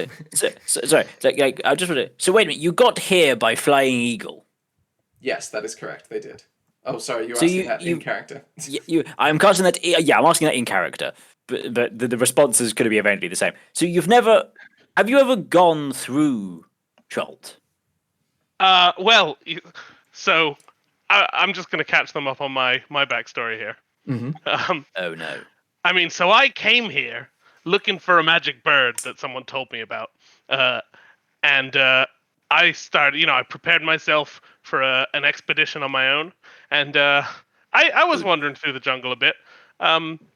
S6: Sorry, like, I just want to. So wait a minute, you got here by flying eagle.
S2: Yes, that is correct. They did. Oh, sorry, you're
S6: So
S2: asking that in character.
S6: I'm casting that. Yeah, I'm asking that in character. But the response is going to be eventually the same. So have you ever gone through Chult?
S5: Well, so I'm just going to catch them up on my backstory here.
S2: Mm-hmm.
S6: Oh no.
S5: I mean, so I came here looking for a magic bird that someone told me about, and I started. I prepared myself for an expedition on my own, and I was wandering through the jungle a bit.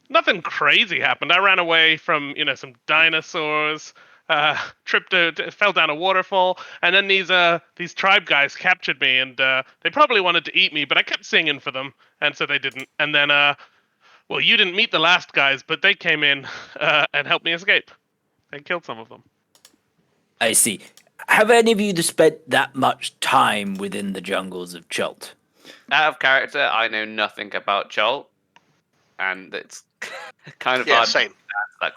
S5: Nothing crazy happened. I ran away from, some dinosaurs, fell down a waterfall, and then these tribe guys captured me, and they probably wanted to eat me, but I kept singing for them, and so they didn't. And then, well, you didn't meet the last guys, but they came in and helped me escape. They killed some of them.
S6: I see. Have any of you spent that much time within the jungles of Chult?
S3: Out of character, I know nothing about Joel, and it's kind of
S4: Yeah,
S3: hard.
S4: same.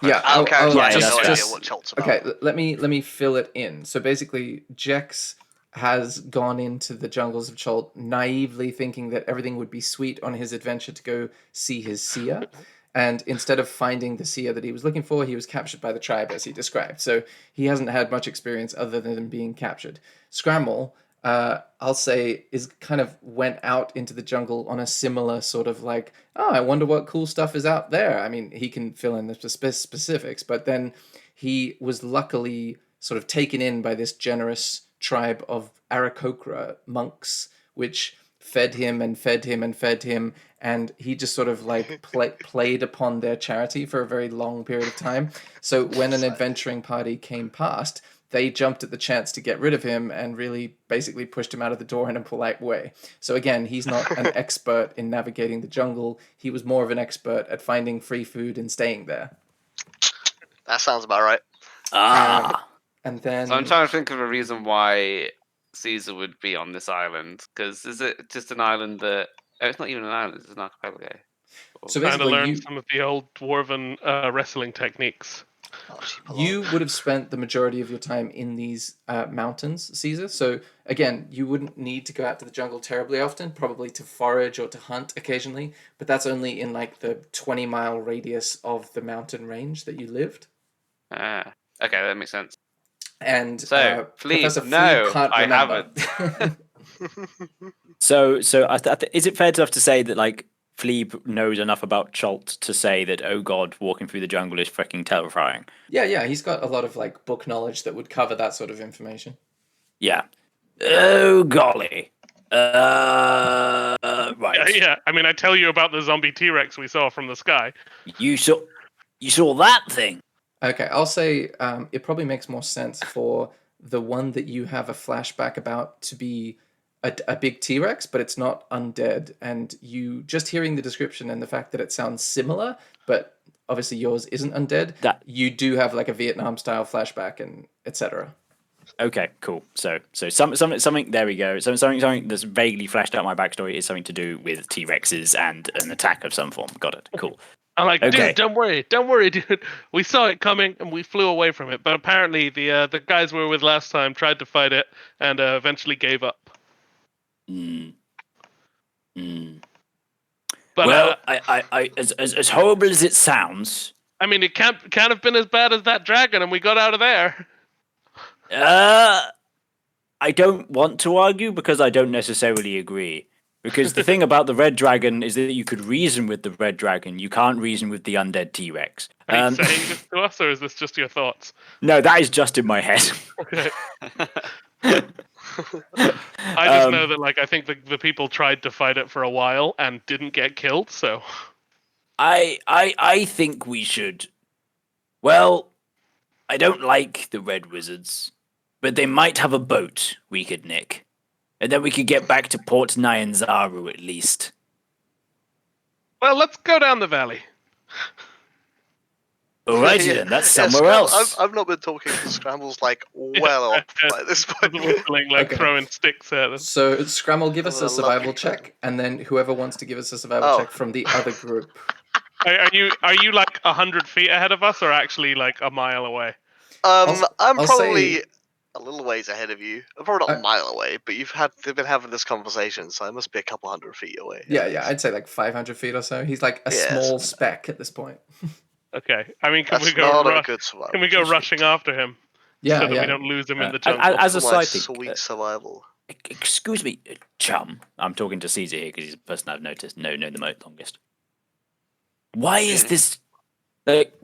S2: Yeah,
S4: Out of character, I have
S6: that's
S4: no
S6: fair.
S4: idea what Chelt's about.
S2: Okay, let me fill it in. So basically, Jex has gone into the jungles of Chult naively thinking that everything would be sweet on his adventure to go see his seer. And instead of finding the seer that he was looking for, he was captured by the tribe, as he described. So he hasn't had much experience other than being captured. Scramble, I'll say, is kind of went out into the jungle on a similar sort of like, oh, I wonder what cool stuff is out there. I mean, he can fill in the specifics, but then he was luckily sort of taken in by this generous tribe of Aarakocra monks, which fed him and fed him and fed him, and he just sort of like played upon their charity for a very long period of time. So when an adventuring party came past, they jumped at the chance to get rid of him and really basically pushed him out of the door in a polite way. So again, he's not an expert in navigating the jungle. He was more of an expert at finding free food and staying there.
S4: That sounds about right.
S2: And then...
S3: So I'm trying to think of a reason why Caesar would be on this island. Because is it just an island that... Oh, it's not even an island, it's an archipelago.
S2: So
S5: Trying to
S2: basically,
S5: learn some of the old dwarven wrestling techniques.
S2: you would have spent the majority of your time in these mountains, Caesar. So again, you wouldn't need to go out to the jungle terribly often, probably to forage or to hunt occasionally, but that's only in like the 20-mile radius of the mountain range that you lived.
S3: Okay, that makes sense.
S2: And
S3: So, Flea,
S2: Professor Flea
S3: no,
S2: can't
S3: I
S2: remember.
S3: haven't.
S6: So is it fair enough to say that like Flea knows enough about Chult to say that, oh god, walking through the jungle is freaking terrifying?
S2: Yeah, he's got a lot of like book knowledge that would cover that sort of information.
S6: Yeah. Oh golly. Right.
S5: Yeah, I mean, I tell you about the zombie T-Rex we saw from the sky.
S6: You saw that thing.
S2: Okay, I'll say it probably makes more sense for the one that you have a flashback about to be a big T-Rex, but it's not undead. And you just hearing the description and the fact that it sounds similar, but obviously yours isn't undead, you do have like a Vietnam-style flashback and etc.
S6: Okay, cool. So something. There we go. Something that's vaguely flashed out my backstory is something to do with T-Rexes and an attack of some form. Got it. Cool.
S5: I'm like,
S6: Okay.
S5: dude, don't worry, dude. We saw it coming and we flew away from it. But apparently, the guys we were with last time tried to fight it and eventually gave up. But
S6: Well, I as horrible as it sounds,
S5: I mean, it can't have been as bad as that dragon, and we got out of there.
S6: I don't want to argue because I don't necessarily agree. Because the thing about the red dragon is that you could reason with the red dragon. You can't reason with the undead T-Rex.
S5: Are you saying this to us, or is this just your thoughts?
S6: No, that is just in my head.
S5: Okay. I just know that, like, I think the people tried to fight it for a while and didn't get killed. So,
S6: I think we should. Well, I don't like the red wizards, but they might have a boat we could nick. And then we could get back to Port Nyanzaru at least.
S5: well, let's go down the valley.
S6: Alrighty then, that's
S4: Yeah,
S6: somewhere else.
S4: I've not been talking to Scrambles like well off by this point.
S5: Whistling, like
S2: Okay.
S5: throwing sticks at us.
S2: So Scramble, give us a
S4: Lucky
S2: survival
S4: chuck.
S2: check, and then whoever wants to give us a survival check from the other group.
S5: Are you like 100 feet ahead of us, or actually like a mile away?
S4: I'm
S2: I'll
S4: probably
S2: say-
S4: a little ways ahead of you. I'm probably not a mile away, but they've been having this conversation, so I must be a couple hundred feet away.
S2: Yeah, I'd say like 500 feet or so. He's like a
S4: Yeah,
S2: small
S4: something like
S2: speck at this point.
S5: Okay. I mean, can
S4: That's
S5: we go?
S4: not a good survival.
S5: Can we go rushing after him
S2: Yeah,
S5: so that
S2: yeah.
S5: we don't lose him in the
S6: And
S5: jungle?
S6: as a
S4: For my
S6: side thing,
S4: sweet survival.
S6: excuse me, chum. I'm talking to Caesar here because he's the person I've noticed known the most longest. Why is this?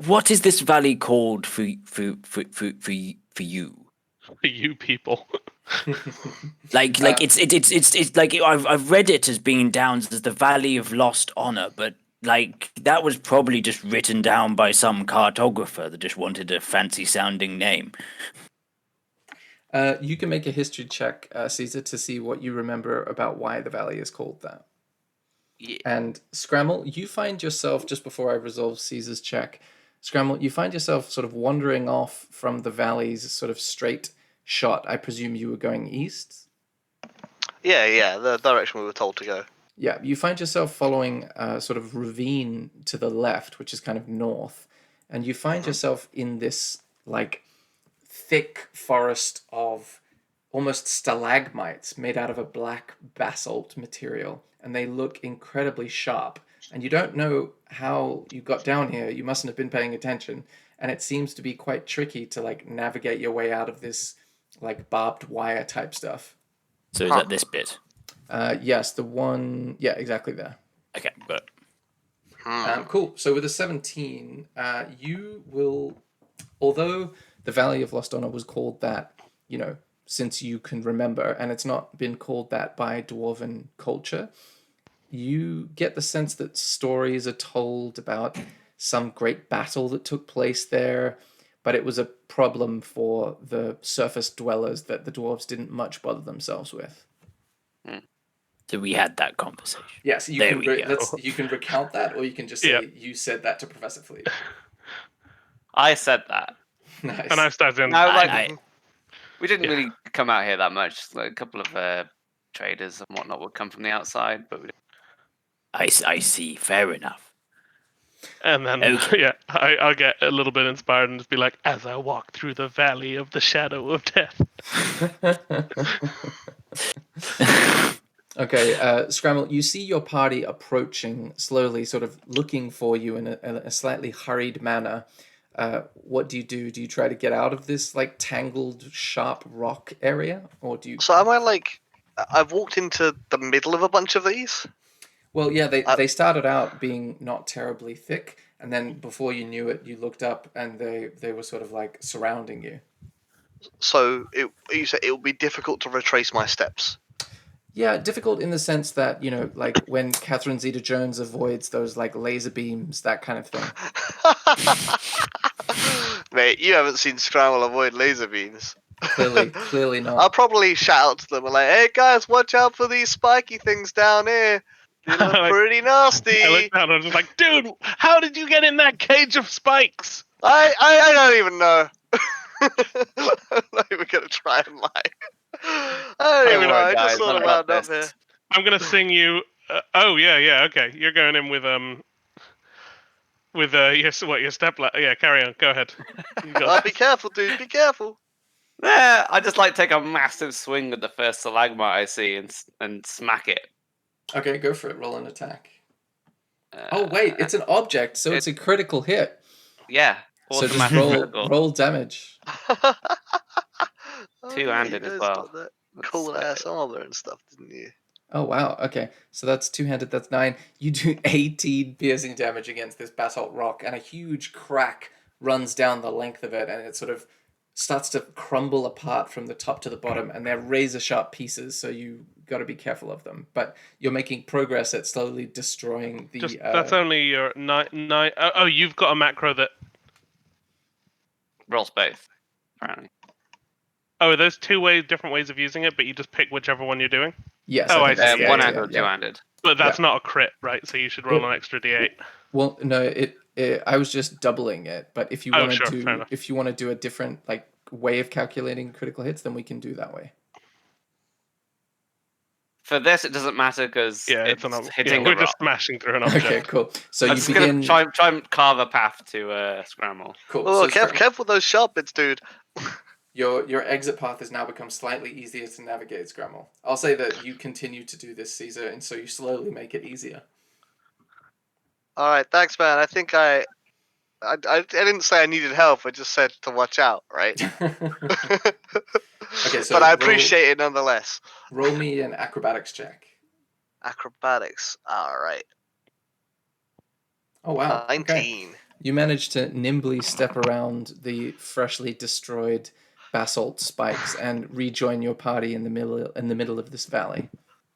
S6: What is this valley called for you?
S5: For you people.
S6: Like it's like I've read it as being down as the Valley of Lost Honor, but like that was probably just written down by some cartographer that just wanted a fancy sounding name.
S2: You can make a history check, Caesar, to see what you remember about why the valley is called that.
S3: Yeah.
S2: And Scramble, you find yourself, just before I resolve Caesar's check, Scramble, you find yourself sort of wandering off from the valley's sort of straight shot. I presume you were going east?
S4: Yeah, the direction we were told to go.
S2: Yeah, you find yourself following a sort of ravine to the left, which is kind of north, and you find yourself in this like thick forest of almost stalagmites made out of a black basalt material, and they look incredibly sharp. And you don't know how you got down here. You mustn't have been paying attention, and it seems to be quite tricky to like navigate your way out of this like barbed wire type stuff.
S6: So is that this bit?
S2: Yes, the one. Yeah, exactly there.
S6: Okay, but
S2: Cool. So with a 17, you will, although the Valley of Lost Honor was called that, you know, since you can remember, and it's not been called that by Dwarven culture, you get the sense that stories are told about some great battle that took place there, but it was a problem for the surface dwellers that the dwarves didn't much bother themselves with.
S6: so we had that conversation.
S2: Yes, you
S6: There
S2: can
S6: we go.
S2: you can recount that, or you can just say you said that to Professor Fleet.
S3: I said that.
S2: Nice.
S5: And I started in.
S3: No, like
S6: I-
S3: we didn't really come out here that much. Like a couple of traders and whatnot would come from the outside, but we didn't.
S6: I see. Fair enough.
S5: And then,
S6: Okay.
S5: I'll get a little bit inspired and just be like, as I walk through the valley of the shadow of death.
S2: Okay, Scramble, you see your party approaching slowly, sort of looking for you in a slightly hurried manner. What do? Do you try to get out of this like tangled, sharp rock area, or do you?
S4: So am I like? I've walked into the middle of a bunch of these.
S2: Well, yeah, they started out being not terribly thick, and then before you knew it, you looked up and they were sort of like surrounding you.
S4: So you said it will be difficult to retrace my steps.
S2: Yeah, difficult in the sense that, like when Catherine Zeta-Jones avoids those like laser beams, that kind of thing.
S4: Mate, you haven't seen Scramble avoid laser beams.
S2: Clearly
S4: I'll
S2: not.
S4: probably shout out to them and like, hey guys, watch out for these spiky things down here. They look
S5: Like,
S4: pretty
S5: I
S4: nasty.
S5: looked down and I was just like, dude, how did you get in that cage of spikes?
S4: I don't even know. I'm not even gonna try and lie. I don't even know. I just sort of wound up here.
S5: I'm gonna sing you. Oh yeah, okay. You're going in with your step. Yeah, carry on. Go ahead. You got
S4: Be careful, dude. Be careful.
S3: Yeah, I just like take a massive swing at the first stalagmite I see and smack it.
S2: Okay, go for it. Roll an attack. Oh wait, it's an object, so it's a critical hit.
S3: Yeah.
S2: So just
S3: automatic
S2: roll damage.
S3: Two-handed as well.
S4: Got that cool ass armor and stuff, didn't you?
S2: Oh wow, okay. So that's two-handed, that's 9. You do 18 piercing damage against this basalt rock, and a huge crack runs down the length of it, and it sort of starts to crumble apart from the top to the bottom, and they're razor-sharp pieces, so you got to be careful of them. But you're making progress at slowly destroying the...
S5: that's only your 9... Oh, you've got a macro that...
S3: Rolls both, apparently.
S5: Oh, there's different ways of using it, but you just pick whichever one you're doing?
S2: Yes.
S5: Oh, I see.
S3: One-handed or two-handed.
S5: But that's not a crit, right? So you should roll an extra d8.
S2: Well, no, I was just doubling it, but if you want to do a different like way of calculating critical hits, then we can do that way.
S3: For this, it doesn't matter because it's hitting.
S5: We're just smashing through an object.
S2: Okay, cool. So
S3: I'm
S2: you begin.
S3: Try and carve a path to Scramble.
S2: Cool.
S4: Oh,
S2: So
S4: careful with those sharp bits, dude.
S2: Your exit path has now become slightly easier to navigate, Scramble. I'll say that you continue to do this, Caesar, and so you slowly make it easier.
S4: All right, thanks, man. I think I didn't say I needed help. I just said to watch out, right?
S2: Okay, so
S4: but I appreciate it nonetheless.
S2: Roll me an acrobatics check.
S4: Acrobatics. All right.
S2: Oh wow.
S4: 19.
S2: Okay. You managed to nimbly step around the freshly destroyed basalt spikes and rejoin your party in the middle of this valley.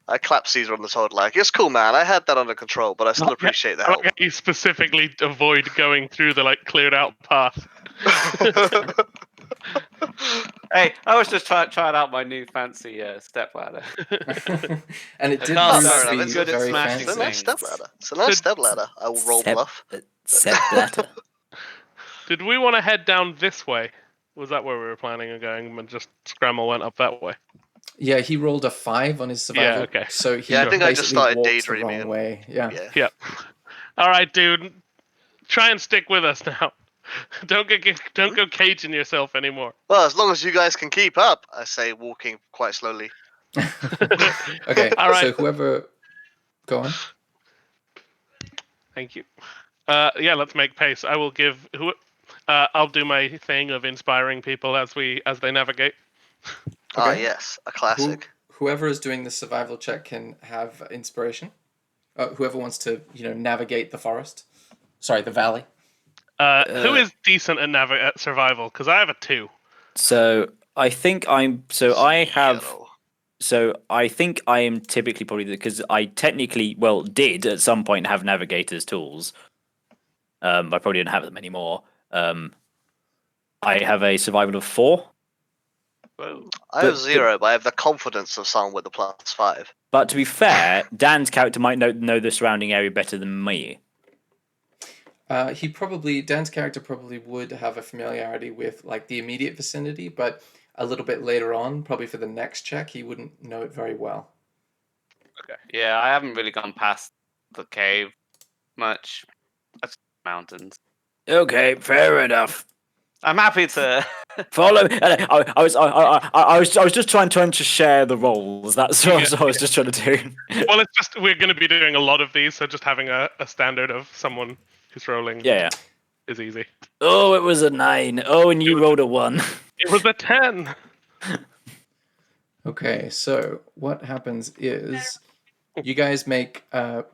S4: I clap Caesar on the shoulder like, it's cool, man. I had that under control, but I still appreciate the help.
S5: You specifically avoid going through the cleared out path.
S3: Hey, I was just trying out my new fancy step ladder.
S2: And it did
S3: it's good at
S2: very
S3: smashing
S2: fancy.
S4: It's a nice step ladder. It's a nice step ladder. I will roll bluff.
S6: Step ladder.
S5: Did we want to head down this way? Was that where we were planning on going? And just Scramble went up that way.
S2: Yeah, he rolled a 5 on his survival.
S5: Yeah, okay.
S2: So he
S4: I think I just started
S2: walked
S4: daydreaming.
S2: the wrong way. Yeah.
S5: All right, dude. Try and stick with us now. Don't go caging yourself anymore.
S4: Well, as long as you guys can keep up, I say, walking quite slowly.
S2: Okay.
S5: All right.
S2: So whoever, go on.
S5: Thank you. Let's make pace. I will give I'll do my thing of inspiring people as they navigate.
S4: Ah,
S2: Okay.
S4: yes, a classic.
S2: Whoever is doing the survival check can have inspiration. Whoever wants to, navigate the forest. Sorry, the valley.
S5: Who is decent at survival? Because I have a 2.
S6: So I think I'm. So I have.
S4: Hero.
S6: So I think I am typically probably because I technically did at some point have navigator's tools. I probably didn't have them anymore. I have a survival of 4.
S4: I have 0, but I have the confidence of someone with a +5.
S6: But to be fair, Dan's character might know the surrounding area better than me.
S2: Dan's character probably would have a familiarity with the immediate vicinity, but a little bit later on, probably for the next check, he wouldn't know it very well.
S3: Okay. Yeah, I haven't really gone past the cave much. That's mountains.
S6: Okay, fair enough.
S3: I'm happy to
S6: follow. I was just trying to share the roles. That's what I was just trying to do.
S5: Well, it's just we're going to be doing a lot of these, so just having a standard of someone who's rolling is easy.
S6: Oh, it was a 9. Oh, and you rolled a 1.
S5: It was a 10.
S2: Okay, so what happens is you guys make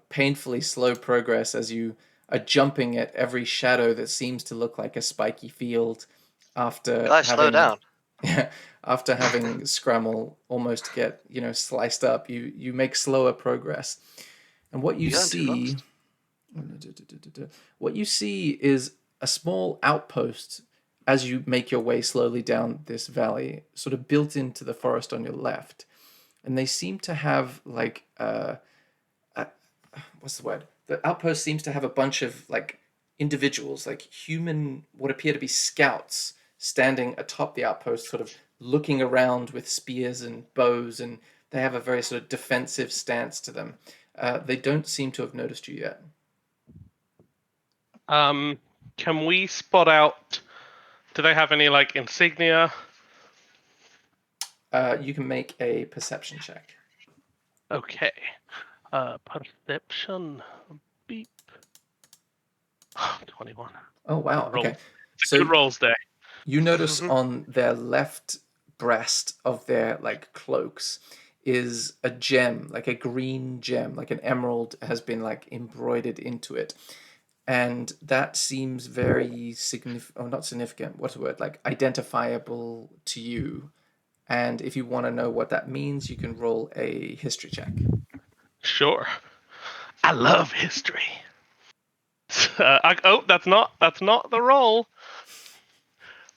S2: painfully slow progress as you are jumping at every shadow that seems to look like a spiky field after
S4: Guys, slow down.
S2: After having Scramble almost get sliced up, you make slower progress, and what you
S4: You're going too
S2: see,
S4: fast.
S2: what you see is a small outpost as you make your way slowly down this valley, sort of built into the forest on your left, and they seem to have like what's the word? The outpost seems to have a bunch of like individuals, like human, what appear to be scouts, standing atop the outpost, sort of looking around with spears and bows, and they have a very sort of defensive stance to them. They don't seem to have noticed you yet.
S5: Can we spot out? Do they have any like insignia?
S2: You can make a perception check.
S5: Okay. Perception. Beep. 21.
S2: Oh wow!
S5: Roll.
S2: Okay,
S5: It's a good rolls day.
S2: you notice on their left breast of their like cloaks is a gem, like a green gem, like an emerald has been like embroidered into it. And that seems very significant, or not significant, what's the word, like identifiable to you. And if you want to know what that means, you can roll a history check.
S5: Sure. I love history. That's not the roll.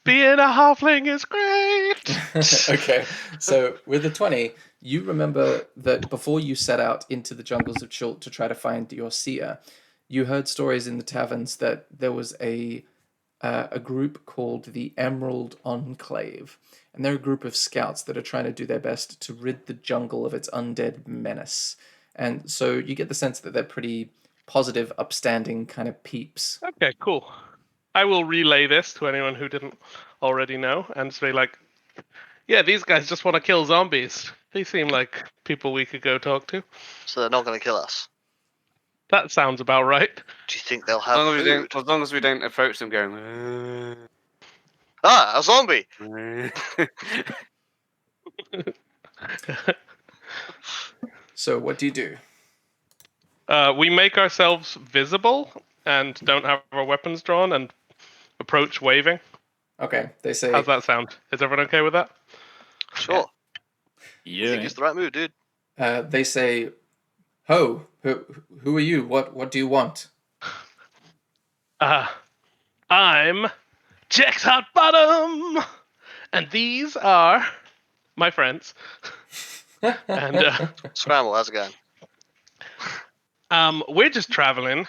S5: Being a halfling is great.
S2: Okay, so with the 20, you remember that before you set out into the jungles of Chult to try to find your seer, you heard stories in the taverns that there was a group called the Emerald Enclave, and they're a group of scouts that are trying to do their best to rid the jungle of its undead menace. And so you get the sense that they're pretty positive, upstanding kind of peeps.
S5: Okay, cool. I will relay this to anyone who didn't already know and say like, yeah, these guys just want to kill zombies. They seem like people we could go talk to.
S4: So they're not going to kill us.
S5: That sounds about right.
S4: Do you think they'll
S3: As
S4: have
S3: long as,
S4: food?
S3: as long as we don't approach them going.
S4: Ah, a zombie!
S2: So what do you do?
S5: We make ourselves visible and don't have our weapons drawn and approach waving.
S2: Okay, they say...
S5: How's that sound? Is everyone okay with that?
S4: Sure. I
S6: Yeah.
S4: think it's the right move, dude.
S2: They say, "Ho, who are you? What do you want?"
S5: I'm Jack's Hot Bottom, and these are my friends. And
S4: Scramble, how's it going?
S5: we're just traveling.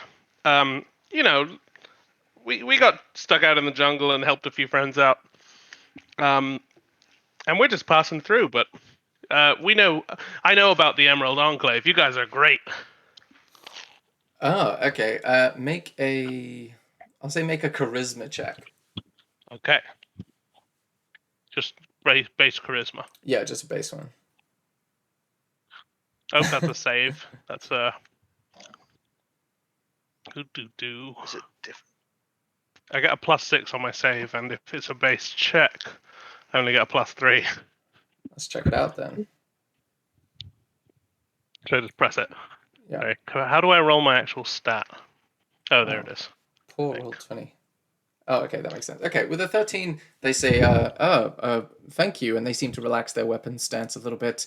S5: We got stuck out in the jungle and helped a few friends out. And we're just passing through, but I know about the Emerald Enclave. You guys are great.
S2: Oh, okay. I'll say make a charisma check.
S5: Okay. Just base charisma.
S2: Yeah, just a base one.
S5: Oh, that's a save. That's a... Do.
S4: Is it different?
S5: I get a +6 on my save, and if it's a base check, I only get a +3.
S2: Let's check it out then.
S5: So just press it.
S2: Yeah.
S5: Sorry. How do I roll my actual stat? Oh, there it is.
S2: Poor roll 20. Oh, okay, that makes sense. Okay, with a 13, they say, thank you, and they seem to relax their weapon stance a little bit.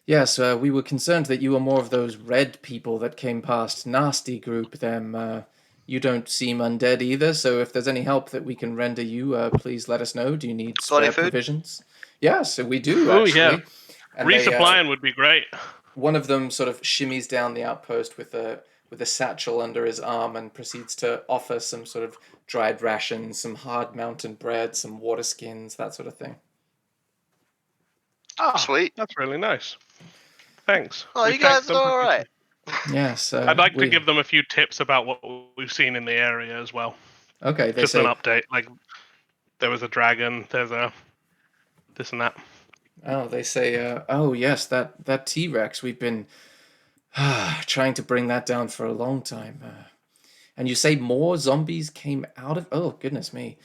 S2: Yes, we were concerned that you were more of those red people that came past. Nasty group, them. You don't seem undead either, so if there's any help that we can render you, please let us know. Do you need
S4: Got any
S2: spare
S4: food?
S2: provisions? Yes, we do,
S5: Oh,
S2: actually.
S5: yeah.
S2: And
S5: Resupplying would be great.
S2: one of them sort of shimmies down the outpost with a satchel under his arm and proceeds to offer some sort of dried rations, some hard mountain bread, some water skins, that sort of thing.
S5: Ah,
S4: Sweet.
S5: That's really nice. Thanks.
S4: Oh,
S5: We
S4: you guys
S5: thanked them
S4: are all
S5: profusely.
S4: right.
S2: Yes.
S5: I'd like to give them a few tips about what we've seen in the area as well.
S2: Okay, they
S5: Just
S2: say...
S5: an update. Like, there was a dragon, there's a this and that.
S2: Oh, they say, oh, yes, that T-Rex, we've been trying to bring that down for a long time. And you say more zombies came out of... Oh, goodness me.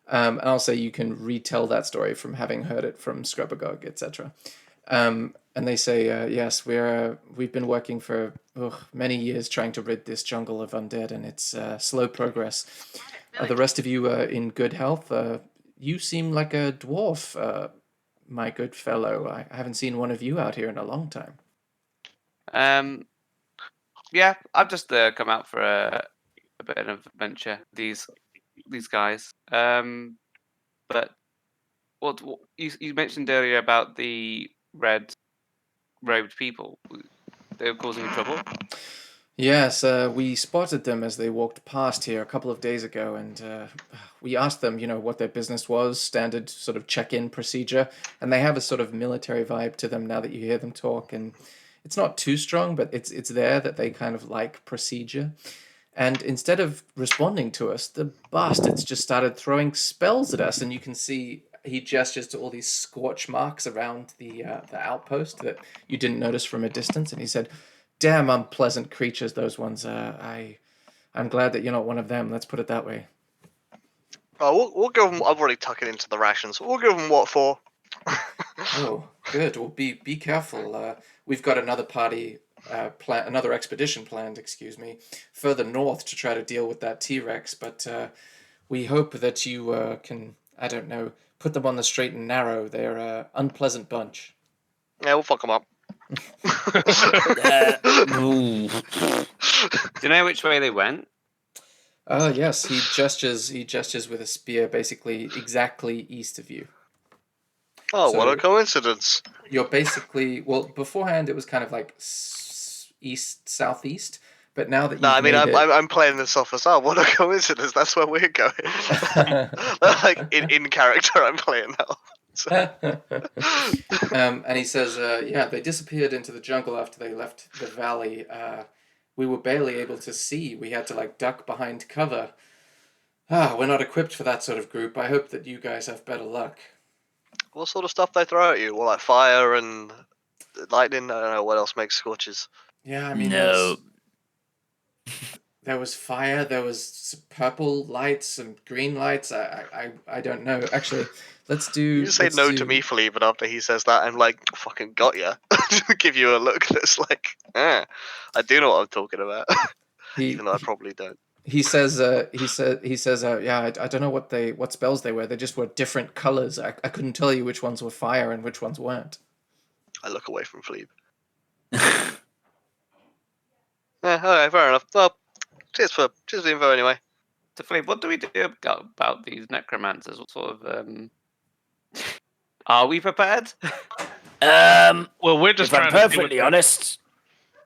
S2: And I'll say you can retell that story from having heard it from Scrubagog, etc. And they say, yes, we've been working for many years trying to rid this jungle of undead, and it's slow progress. Are the rest of you in good health? you seem like a dwarf, my good fellow. I haven't seen one of you out here in a long time.
S3: Yeah, I've just come out for a bit of adventure. These guys. But what you mentioned earlier about the red-robed people? They were causing you trouble.
S2: Yes, we spotted them as they walked past here a couple of days ago, and we asked them, what their business was, standard sort of check-in procedure, and they have a sort of military vibe to them now that you hear them talk, and it's not too strong, but it's there that they kind of like procedure. And instead of responding to us, the bastards just started throwing spells at us, and you can see he gestures to all these scorch marks around the outpost that you didn't notice from a distance, and he said, "Damn unpleasant creatures, those ones. I'm glad that you're not one of them. Let's put it that way."
S4: Oh, we'll give them. I've already tucked it into the rations. We'll give them what for.
S2: Oh, good. Well, be careful. We've got another party another expedition planned. Excuse me, further north to try to deal with that T-Rex. But we hope that you can. I don't know. Put them on the straight and narrow. They're an unpleasant bunch.
S4: Yeah, we'll fuck them up.
S6: Ooh.
S3: Do you know which way they went?
S2: Yes, he gestures with a spear, basically exactly east of you.
S4: Oh,
S2: So-
S4: what a coincidence!
S2: You're basically, well, beforehand it was kind of like east southeast, but now that
S4: No, I
S2: you've
S4: mean
S2: made
S4: I'm playing this off as, oh, what a coincidence! That's where we're going. Like in character, I'm playing now. So,
S2: and he says, yeah, they disappeared into the jungle after they left the valley. We were barely able to see. We had to like duck behind cover. We're not equipped for that sort of group. I hope that you guys have better luck.
S4: what sort of stuff they throw at you? Well, like fire and lightning. I don't know what else makes scorches.
S2: Yeah, I mean,
S6: No.
S2: there was fire, there was purple lights and green lights. I don't know. Actually, let's do.
S4: You say
S2: let's
S4: no
S2: do-
S4: to me, Philippe, and after he says that, I'm like, fucking got ya. Give you a look that's like, I do know what I'm talking about,
S2: He,
S4: even though I probably don't.
S2: he says, yeah, I don't know what spells they were. They just were different colors. I couldn't tell you which ones were fire and which ones weren't.
S4: I look away from Philippe. Yeah, okay, fair enough. Well, cheers for the info anyway.
S3: So, Philippe, what do we do about these necromancers? What sort of are we prepared?
S5: Well, we're just
S6: If I'm
S5: trying to see what
S6: perfectly
S5: they're-
S6: honest,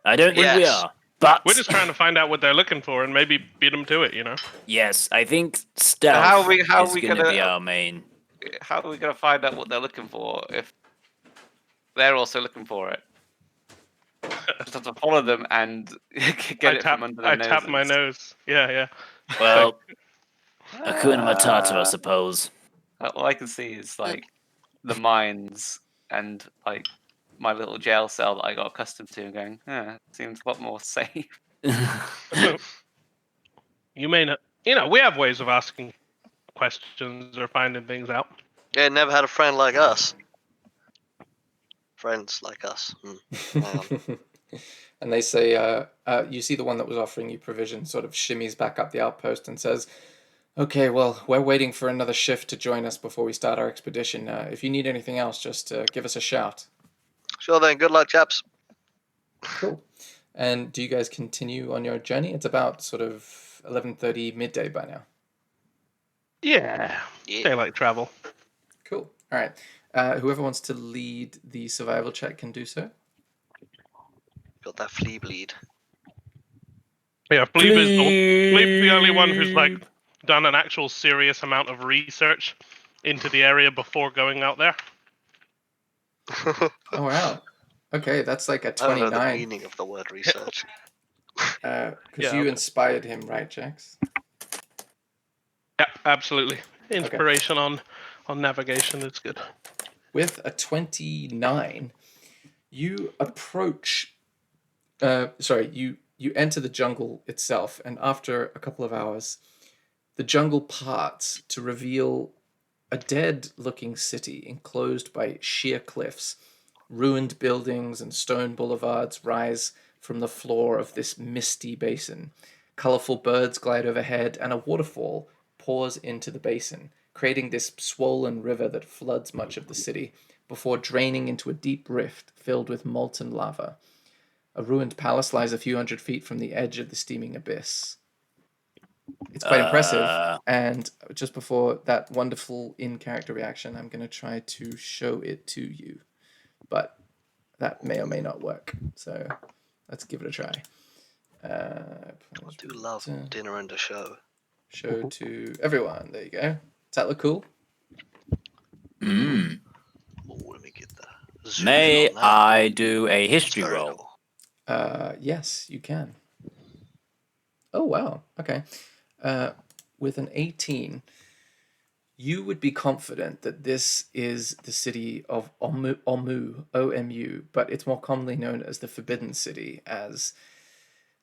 S6: I don't think we
S4: Yes.
S6: are. But
S5: We're just trying to find out what they're looking for and maybe beat them to it.
S6: yes, I think stealth
S3: How are we
S6: is
S3: gonna-
S6: going to be our main.
S3: How are we going to find out what they're looking for if they're also looking for it? Just have to follow them and get it from under their
S5: I
S3: noses.
S5: tap my nose. Yeah.
S6: Well, Hakuna Matata, I suppose.
S3: All I can see is like the mines and like my little jail cell that I got accustomed to, and going, seems a lot more safe.
S5: You may not. We have ways of asking questions or finding things out.
S4: Yeah, never had a friend like us. Friends like us.
S2: And they say, you see the one that was offering you provision sort of shimmies back up the outpost and says, "Okay, well, we're waiting for another shift to join us before we start our expedition. If you need anything else, just give us a shout."
S4: Sure then, good luck, chaps.
S2: Cool. And do you guys continue on your journey? It's about sort of 11:30 midday by now.
S5: Yeah.
S4: Yeah.
S5: Daylight travel.
S2: Cool. All right. Whoever wants to lead the survival check can do so.
S4: Got that flea bleed.
S5: Yeah, Philippe's the only one who's like done an actual serious amount of research into the area before going out there.
S2: Oh, wow. Okay, that's like a
S4: I don't know the
S2: 29.
S4: meaning of the word research.
S2: Because
S5: Yeah,
S2: you
S5: okay.
S2: inspired him, right, Jax?
S5: Yeah, absolutely. Inspiration on navigation is good.
S2: With a 29, you approach. You enter the jungle itself, and after a couple of hours, the jungle parts to reveal a dead-looking city enclosed by sheer cliffs. Ruined buildings and stone boulevards rise from the floor of this misty basin. Colorful birds glide overhead, and a waterfall pours into the basin, creating this swollen river that floods much of the city before draining into a deep rift filled with molten lava. A ruined palace lies a few hundred feet from the edge of the steaming abyss. It's quite impressive, and just before that wonderful in-character reaction, I'm going to try to show it to you, but that may or may not work, so let's give it a try.
S4: I do love dinner and a show.
S2: Show to everyone. There you go. Does that look cool?
S6: Mm.
S4: Oh, let me get that. Zoom
S6: May
S4: in on that.
S6: I do a history
S4: Very
S6: roll?
S4: cool.
S2: Yes, you can. Oh, wow. Okay. With an 18, you would be confident that this is the city of Omu, O-M-U, but it's more commonly known as the Forbidden City, as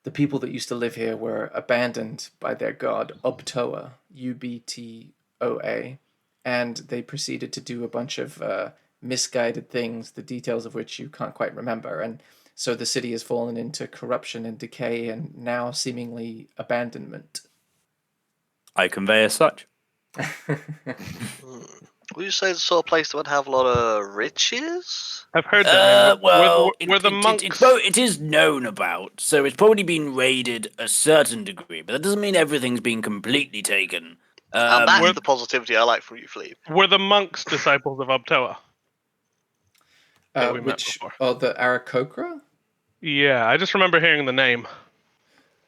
S2: the people that used to live here were abandoned by their god Ubtoa, U-B-T-O-A, and they proceeded to do a bunch of misguided things, the details of which you can't quite remember, and so the city has fallen into corruption and decay and now seemingly abandonment.
S6: I convey as such.
S4: Would you say it's the sort of place that would have a lot of riches?
S5: I've heard that.
S6: Well,
S5: were the monks?
S6: it is known about, so it's probably been raided a certain degree, but that doesn't mean everything's been completely taken.
S4: And that's
S5: were-
S4: the positivity I like from you, Fleeb.
S5: Were the monks disciples of Ubtoa? That we met
S2: Which,
S5: before.
S2: the Aarakocra?
S5: Yeah, I just remember hearing the name.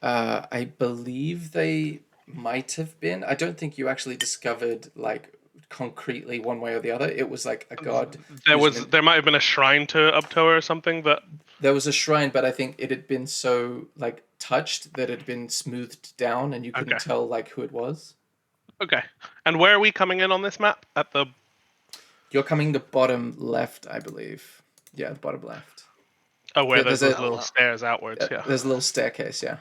S2: I believe they might have been. I don't think you actually discovered, like, concretely one way or the other. It was like a god.
S5: There might have been a shrine to Ubtoa or something, but
S2: There was a shrine, but I think it had been so, like, touched that it had been smoothed down and you couldn't
S5: Okay.
S2: tell, like, who it was.
S5: okay. And where are we coming in on this map? At the
S2: You're coming the bottom left, I believe. Yeah, the bottom left.
S5: where there's
S2: there's
S5: those
S2: a-
S5: little stairs outwards. Yeah.
S2: There's a little staircase, yeah.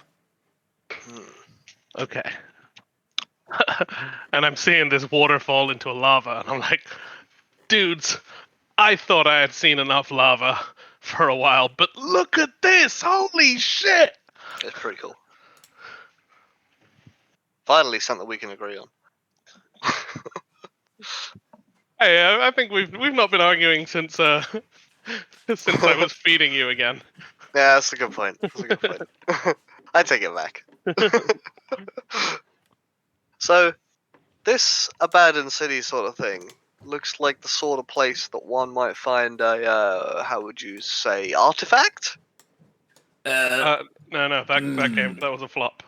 S5: Okay. And I'm seeing this waterfall into lava, and I'm like, dudes, I thought I had seen enough lava for a while, but look at this! Holy shit!
S4: It's pretty cool. Finally, something we can agree on.
S5: Hey, I think we've not been arguing since since I was feeding you again.
S4: Yeah, that's a good point. That's a good point. I take it back. So, this abandoned city sort of thing looks like the sort of place that one might find a, how would you say, artifact?
S5: No, that was a flop.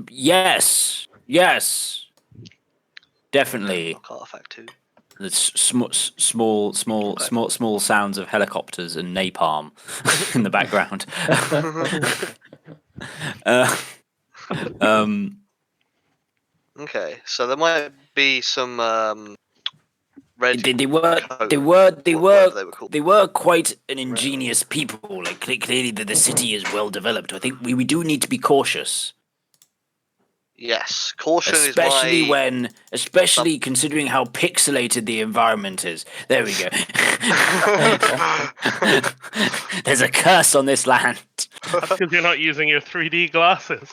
S6: Yes, definitely.
S4: Like artifact too.
S6: The small sounds of helicopters and napalm in the background.
S4: Okay, so there might be some red.
S6: They were
S4: whatever they were called.
S6: they were quite an ingenious people. Like clearly, the city is well developed. I think we do need to be cautious,
S4: Yes, caution
S6: especially
S4: is my.
S6: especially considering how pixelated the environment is. There we go. There's a curse on this land.
S5: That's because you're not using your 3D glasses.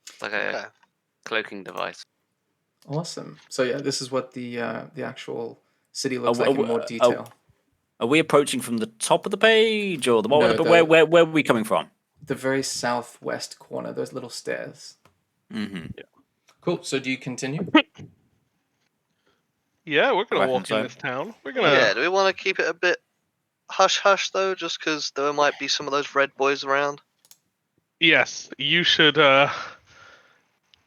S3: It's like a
S4: Okay.
S3: cloaking device.
S2: Awesome. So yeah, this is what the actual city looks
S6: Oh,
S2: like in
S6: oh,
S2: more
S6: oh,
S2: detail.
S6: Are we approaching from the top of the page or the bottom?
S2: No,
S6: But
S2: the-
S6: where are we coming from?
S2: The very southwest corner, those little stairs.
S6: Mm-hmm.
S2: Cool. So do you continue?
S5: Yeah, we're gonna
S6: Reckon
S5: walk
S6: so.
S5: in this town. We're gonna.
S4: Yeah, do we want to keep it a bit hush hush though, just because there might be some of those red boys around?
S5: Yes, you should.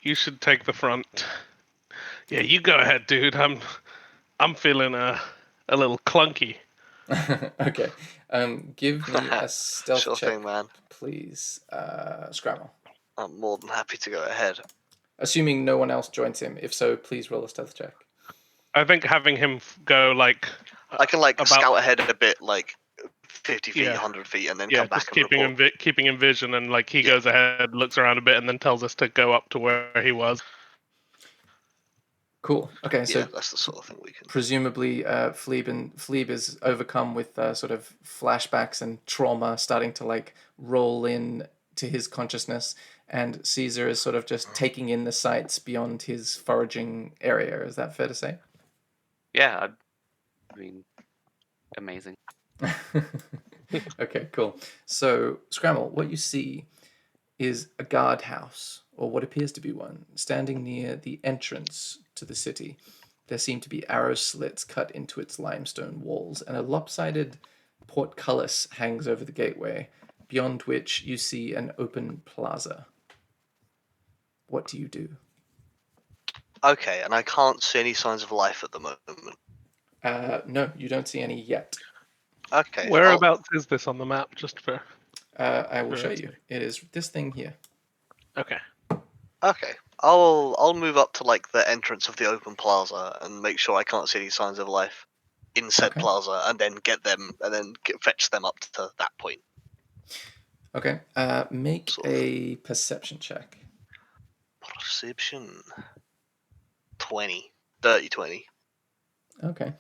S5: You should take the front. Yeah, you go ahead, dude. I'm feeling a little clunky.
S2: Okay. Give me a stealth
S4: Sure
S2: check,
S4: thing, man.
S2: please. Scrabble.
S4: I'm more than happy to go ahead.
S2: Assuming no one else joins him. If so, please roll a stealth check.
S5: I think having him go like
S4: I can like
S5: about-
S4: scout ahead a bit, like 50 feet,
S5: Yeah.
S4: 100 feet, and then
S5: yeah,
S4: come back
S5: just
S4: and report.
S5: keeping in vision, and like he
S4: Yeah.
S5: goes ahead, looks around a bit, and then tells us to go up to where he was.
S2: Cool. Okay, so
S4: Yeah, that's the sort of thing we can.
S2: presumably Fleeb is overcome with sort of flashbacks and trauma starting to like roll in to his consciousness, and Caesar is sort of just taking in the sights beyond his foraging area. Is that fair to say?
S3: Yeah, I mean, amazing.
S2: Okay, cool. So, Scramble, what you see is a guardhouse, or what appears to be one, standing near the entrance to the city. There seem to be arrow slits cut into its limestone walls, and a lopsided portcullis hangs over the gateway, beyond which you see an open plaza. What do you do?
S4: Okay, and I can't see any signs of life at the moment.
S2: No, you don't see any yet.
S4: Okay.
S5: Whereabouts is this on the map? Just for.
S2: I will show you. It is this thing here.
S5: Okay.
S4: Okay. I'll move up to like the entrance of the open plaza and make sure I can't see any signs of life in said
S2: Okay.
S4: plaza, and then get them and then fetch them up to that point.
S2: Okay. Make
S4: Sort of.
S2: a perception check.
S4: Perception. 20. Dirty 20.
S2: Okay.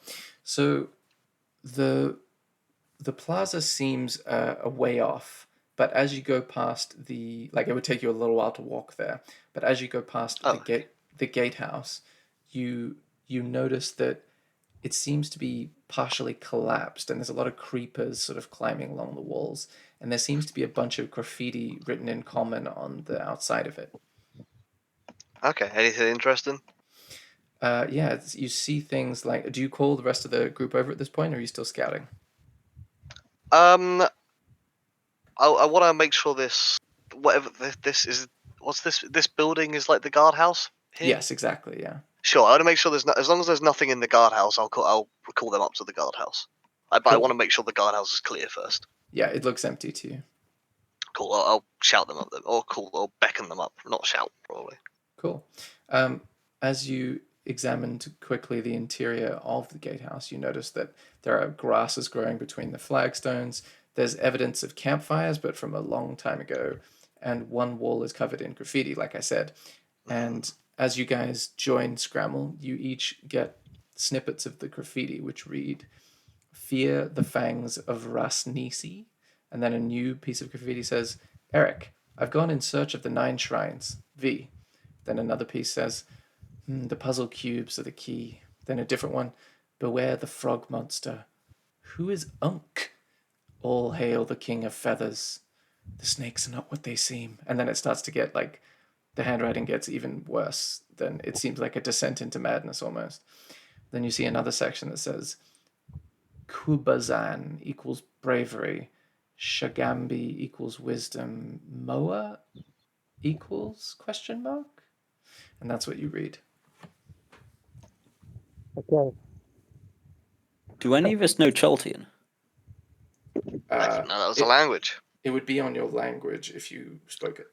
S2: So the plaza seems a way off, but as you go past it would take you a little while to walk there. But as you go past the gatehouse, you notice that it seems to be partially collapsed, and there's a lot of creepers sort of climbing along the walls, and there seems to be a bunch of graffiti written in common on the outside of it.
S4: Okay. Anything interesting?
S2: Yeah, you see things like. Do you call the rest of the group over at this point, or are you still scouting?
S4: I want to make sure this this is. What's this? This building is like the guardhouse here.
S2: Yes, exactly. Yeah.
S4: Sure. I want to make sure there's as long as there's nothing in the guardhouse, I'll call them up to the guardhouse. But I
S2: Cool.
S4: want to make sure the guardhouse is clear first.
S2: Yeah, it looks empty to you.
S4: Cool. I'll shout them up then, or beckon them up. Not shout, probably.
S2: Cool. As you examined quickly the interior of the gatehouse, you notice that there are grasses growing between the flagstones. There's evidence of campfires, but from a long time ago, and one wall is covered in graffiti, like I said. And as you guys join Scramble, you each get snippets of the graffiti, which read, "Fear the fangs of Rasnisi." And then a new piece of graffiti says, "Eric, I've gone in search of the 9 shrines. V." Then another piece says, "The puzzle cubes are the key." Then a different one, "Beware the frog monster. Who is Unk? All hail the king of feathers. The snakes are not what they seem." And then it starts to get like, the handwriting gets even worse. Then it seems like a descent into madness almost. Then you see another section that says, "Hubazan equals bravery. Shagambi equals wisdom. Moa equals ? And that's what you read.
S5: Okay.
S6: Do any of us know Chaltian?
S4: I didn't know that was
S2: it-
S4: a language.
S2: It would be on your language if you spoke it.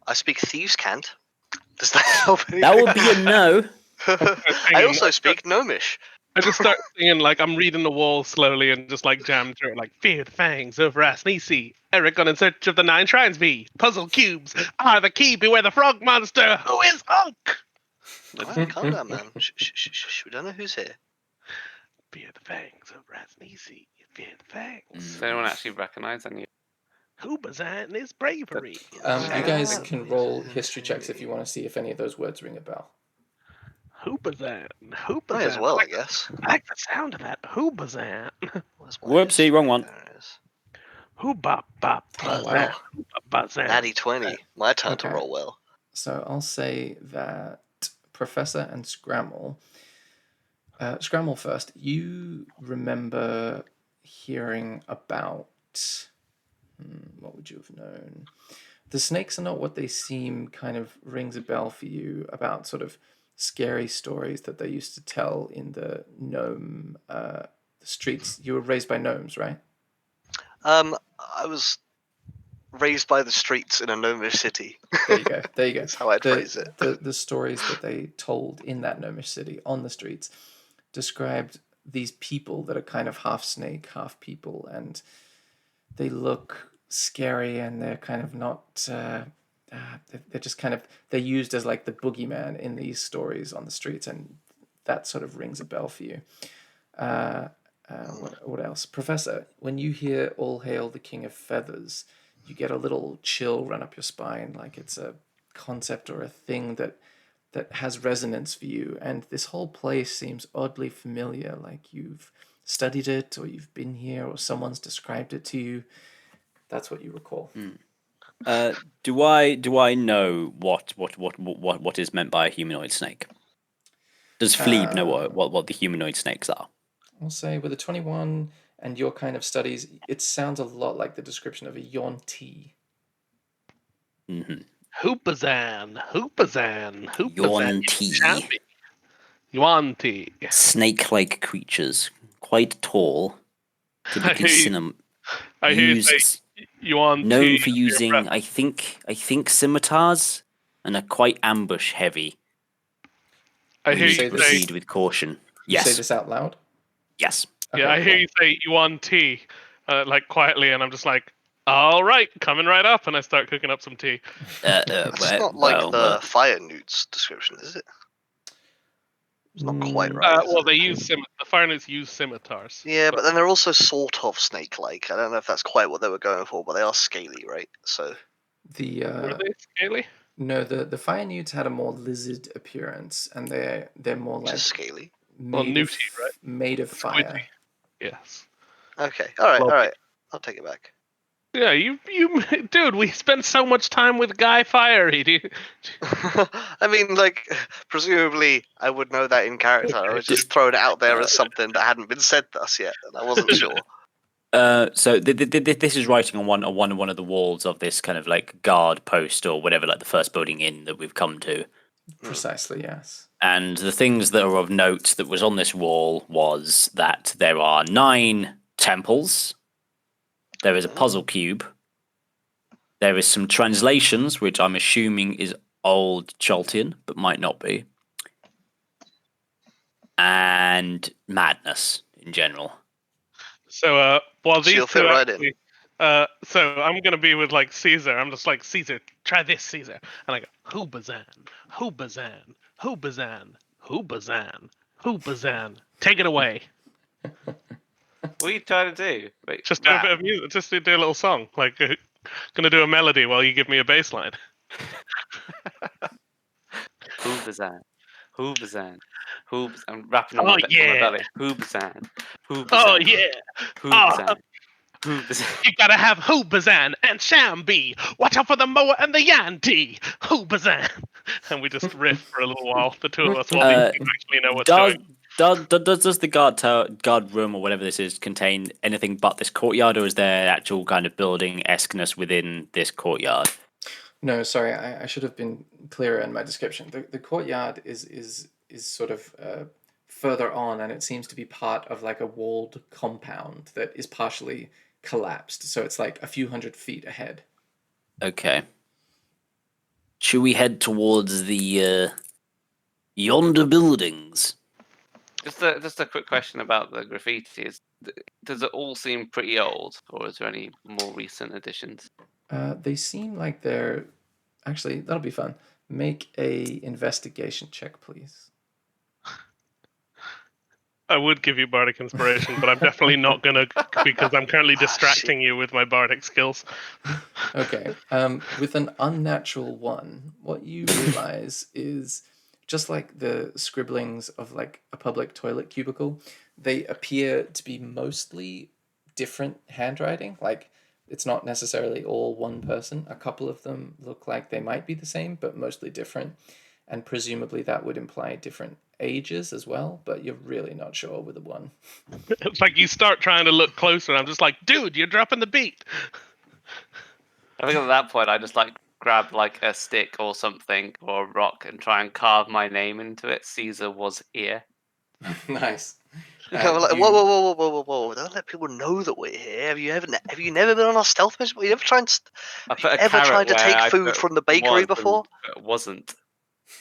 S4: I speak thieves' cant. Does that help?
S6: That would be a no.
S4: I also speak Gnomish.
S5: I just start singing like I'm reading the wall slowly and just like jam through it like fear the fangs of Rasnisi. Eric gone in search of the 9 shrines. V. Puzzle cubes are the key. Beware the frog monster. Who is Unk?
S4: Alright, calm down, man. Shh. We don't know who's here.
S5: Fear the fangs of Rasnisi. Fear the fangs.
S3: Does anyone actually recognise any?
S5: Hubazan is bravery.
S2: You guys can roll history checks if you want to see if any of those words ring a bell.
S5: Hubazan.
S4: Might as well, I guess.
S5: I like the sound of that. Hubazan.
S4: Where's my
S6: Whoopsie,
S4: history?
S6: wrong one.
S4: There it is.
S5: Hubazan. Hubazan.
S4: Natty 20. My turn to
S2: Okay.
S4: roll well.
S2: So I'll say that Professor and Scramble. Scramble first. You remember hearing about. What would you have known? The snakes are not what they seem kind of rings a bell for you about sort of scary stories that they used to tell in the gnome streets. You were raised by gnomes, right?
S4: I was raised by the streets in a gnomish city.
S2: There you go. There you go.
S4: That's how I'd phrase it.
S2: The stories that they told in that gnomish city on the streets described these people that are kind of half snake, half people, and they look scary, and they're kind of not. They're just kind of they're used as like the boogeyman in these stories on the streets, and that sort of rings a bell for you. What else, Professor? When you hear "All hail the king of feathers," you get a little chill run up your spine, like it's a concept or a thing that has resonance for you. And this whole place seems oddly familiar, like you've studied it, or you've been here, or someone's described it to you. That's what you recall.
S6: Do I know what is meant by a humanoid snake? Does Philippe know what the humanoid snakes are?
S2: I'll say with a 21 and your kind of studies, it sounds a lot like the description of a Yuan-Ti.
S6: Mm-hmm.
S5: Hubazan.
S6: Yuan-Ti.
S5: Yuan-Ti.
S6: Snake-like creatures, quite tall. Typically
S5: I hear you say Yuan-Ti.
S6: known for using, I think scimitars, and are quite ambush heavy.
S5: I hear
S6: You
S5: you
S6: need to
S5: say
S6: proceed with caution.
S2: You say
S6: Yes.
S2: this out loud?
S6: Yes.
S5: Yeah,
S2: Okay,
S5: I hear
S2: cool.
S5: you say Yuan-Ti, like quietly, and I'm just like, all right, coming right up, and I start cooking up some tea.
S4: That's not like the fire newts description, is it? It's not quite right. is
S5: Well,
S4: it?
S5: they use the fire newts use scimitars.
S4: Yeah, but then they're also sort of snake-like. I don't know if that's quite what they were going for, but they are scaly, right? So
S5: Were they scaly?
S2: No, the fire newts had a more lizard appearance, and they're more like
S4: just scaly.
S5: Well,
S2: made of,
S5: newty, right?
S2: made of fire.
S5: Squidgy. Yes.
S4: Okay, all right,
S5: Well-
S4: all right. I'll take it back.
S5: Yeah, you, dude. We spent so much time with Guy Fieri.
S4: I mean, like, presumably I would know that in character. I was just throwing it out there as something that hadn't been said thus yet, and I wasn't sure.
S6: So this is writing on one of the walls of this kind of like guard post or whatever, like the first building in that we've come to.
S2: Precisely, yes.
S6: And the things that are of note that was on this wall was that there are 9 temples. There is a puzzle cube. There is some translations, which I'm assuming is Old Chaltian, but might not be. And madness in general.
S5: So, while
S4: So
S5: these
S4: you'll
S5: two
S4: fit right in.
S5: actually, so I'm gonna be with like Caesar. I'm just like, Caesar, try this, Caesar, and I go Hubazan, Hubazan, Hubazan, Hubazan, Hubazan. Take it away.
S3: What are you trying to do? Wait,
S5: Just do a
S3: rap?
S5: bit of music. Just do a little song. Like, gonna do a melody while you give me a bass line.
S3: Hubazan. Hubazan. Hubazan. I'm rapping on
S5: Oh,
S3: my on my
S5: yeah.
S3: belly. Hubazan. Hubazan.
S5: Oh yeah.
S3: Hubazan. Hubazan.
S5: You gotta have Hubazan and Shambi. Watch out for the Moa and the Yanti. Hubazan. And we just riff for a little while. The two of us will actually know what's going.
S6: Does the guard room or whatever this is contain anything but this courtyard, or is there actual kind of building esqueness within this courtyard?
S2: No, sorry, I should have been clearer in my description. The courtyard is sort of further on, and it seems to be part of like a walled compound that is partially collapsed. So it's like a few hundred feet ahead.
S6: Okay. Should we head towards the yonder buildings?
S3: Just a quick question about the graffiti. Does it all seem pretty old, or is there any more recent additions?
S2: They seem like they're... Actually, that'll be fun. Make a investigation check, please.
S5: I would give you bardic inspiration, but I'm definitely not gonna because I'm currently distracting you with my bardic skills.
S2: Okay. With an unnatural 1, what you realize is just like the scribblings of like a public toilet cubicle, they appear to be mostly different handwriting. Like it's not necessarily all one person. A couple of them look like they might be the same, but mostly different. And presumably that would imply different ages as well, but you're really not sure with the one.
S5: It's like you start trying to look closer, and I'm just like, dude, you're dropping the beat.
S3: I think at that point I just like grab like a stick or something or a rock and try and carve my name into it. Caesar was here.
S2: Nice.
S4: We're like, whoa! Don't let people know that we're here. Have you never been on a stealth mission? Have you ever tried?
S3: I
S4: Have
S3: put
S4: you
S3: a
S4: ever
S3: carrot
S4: tried to
S3: where
S4: take
S3: I
S4: food
S3: put
S4: from the bakery
S3: was
S4: before?
S3: and it wasn't.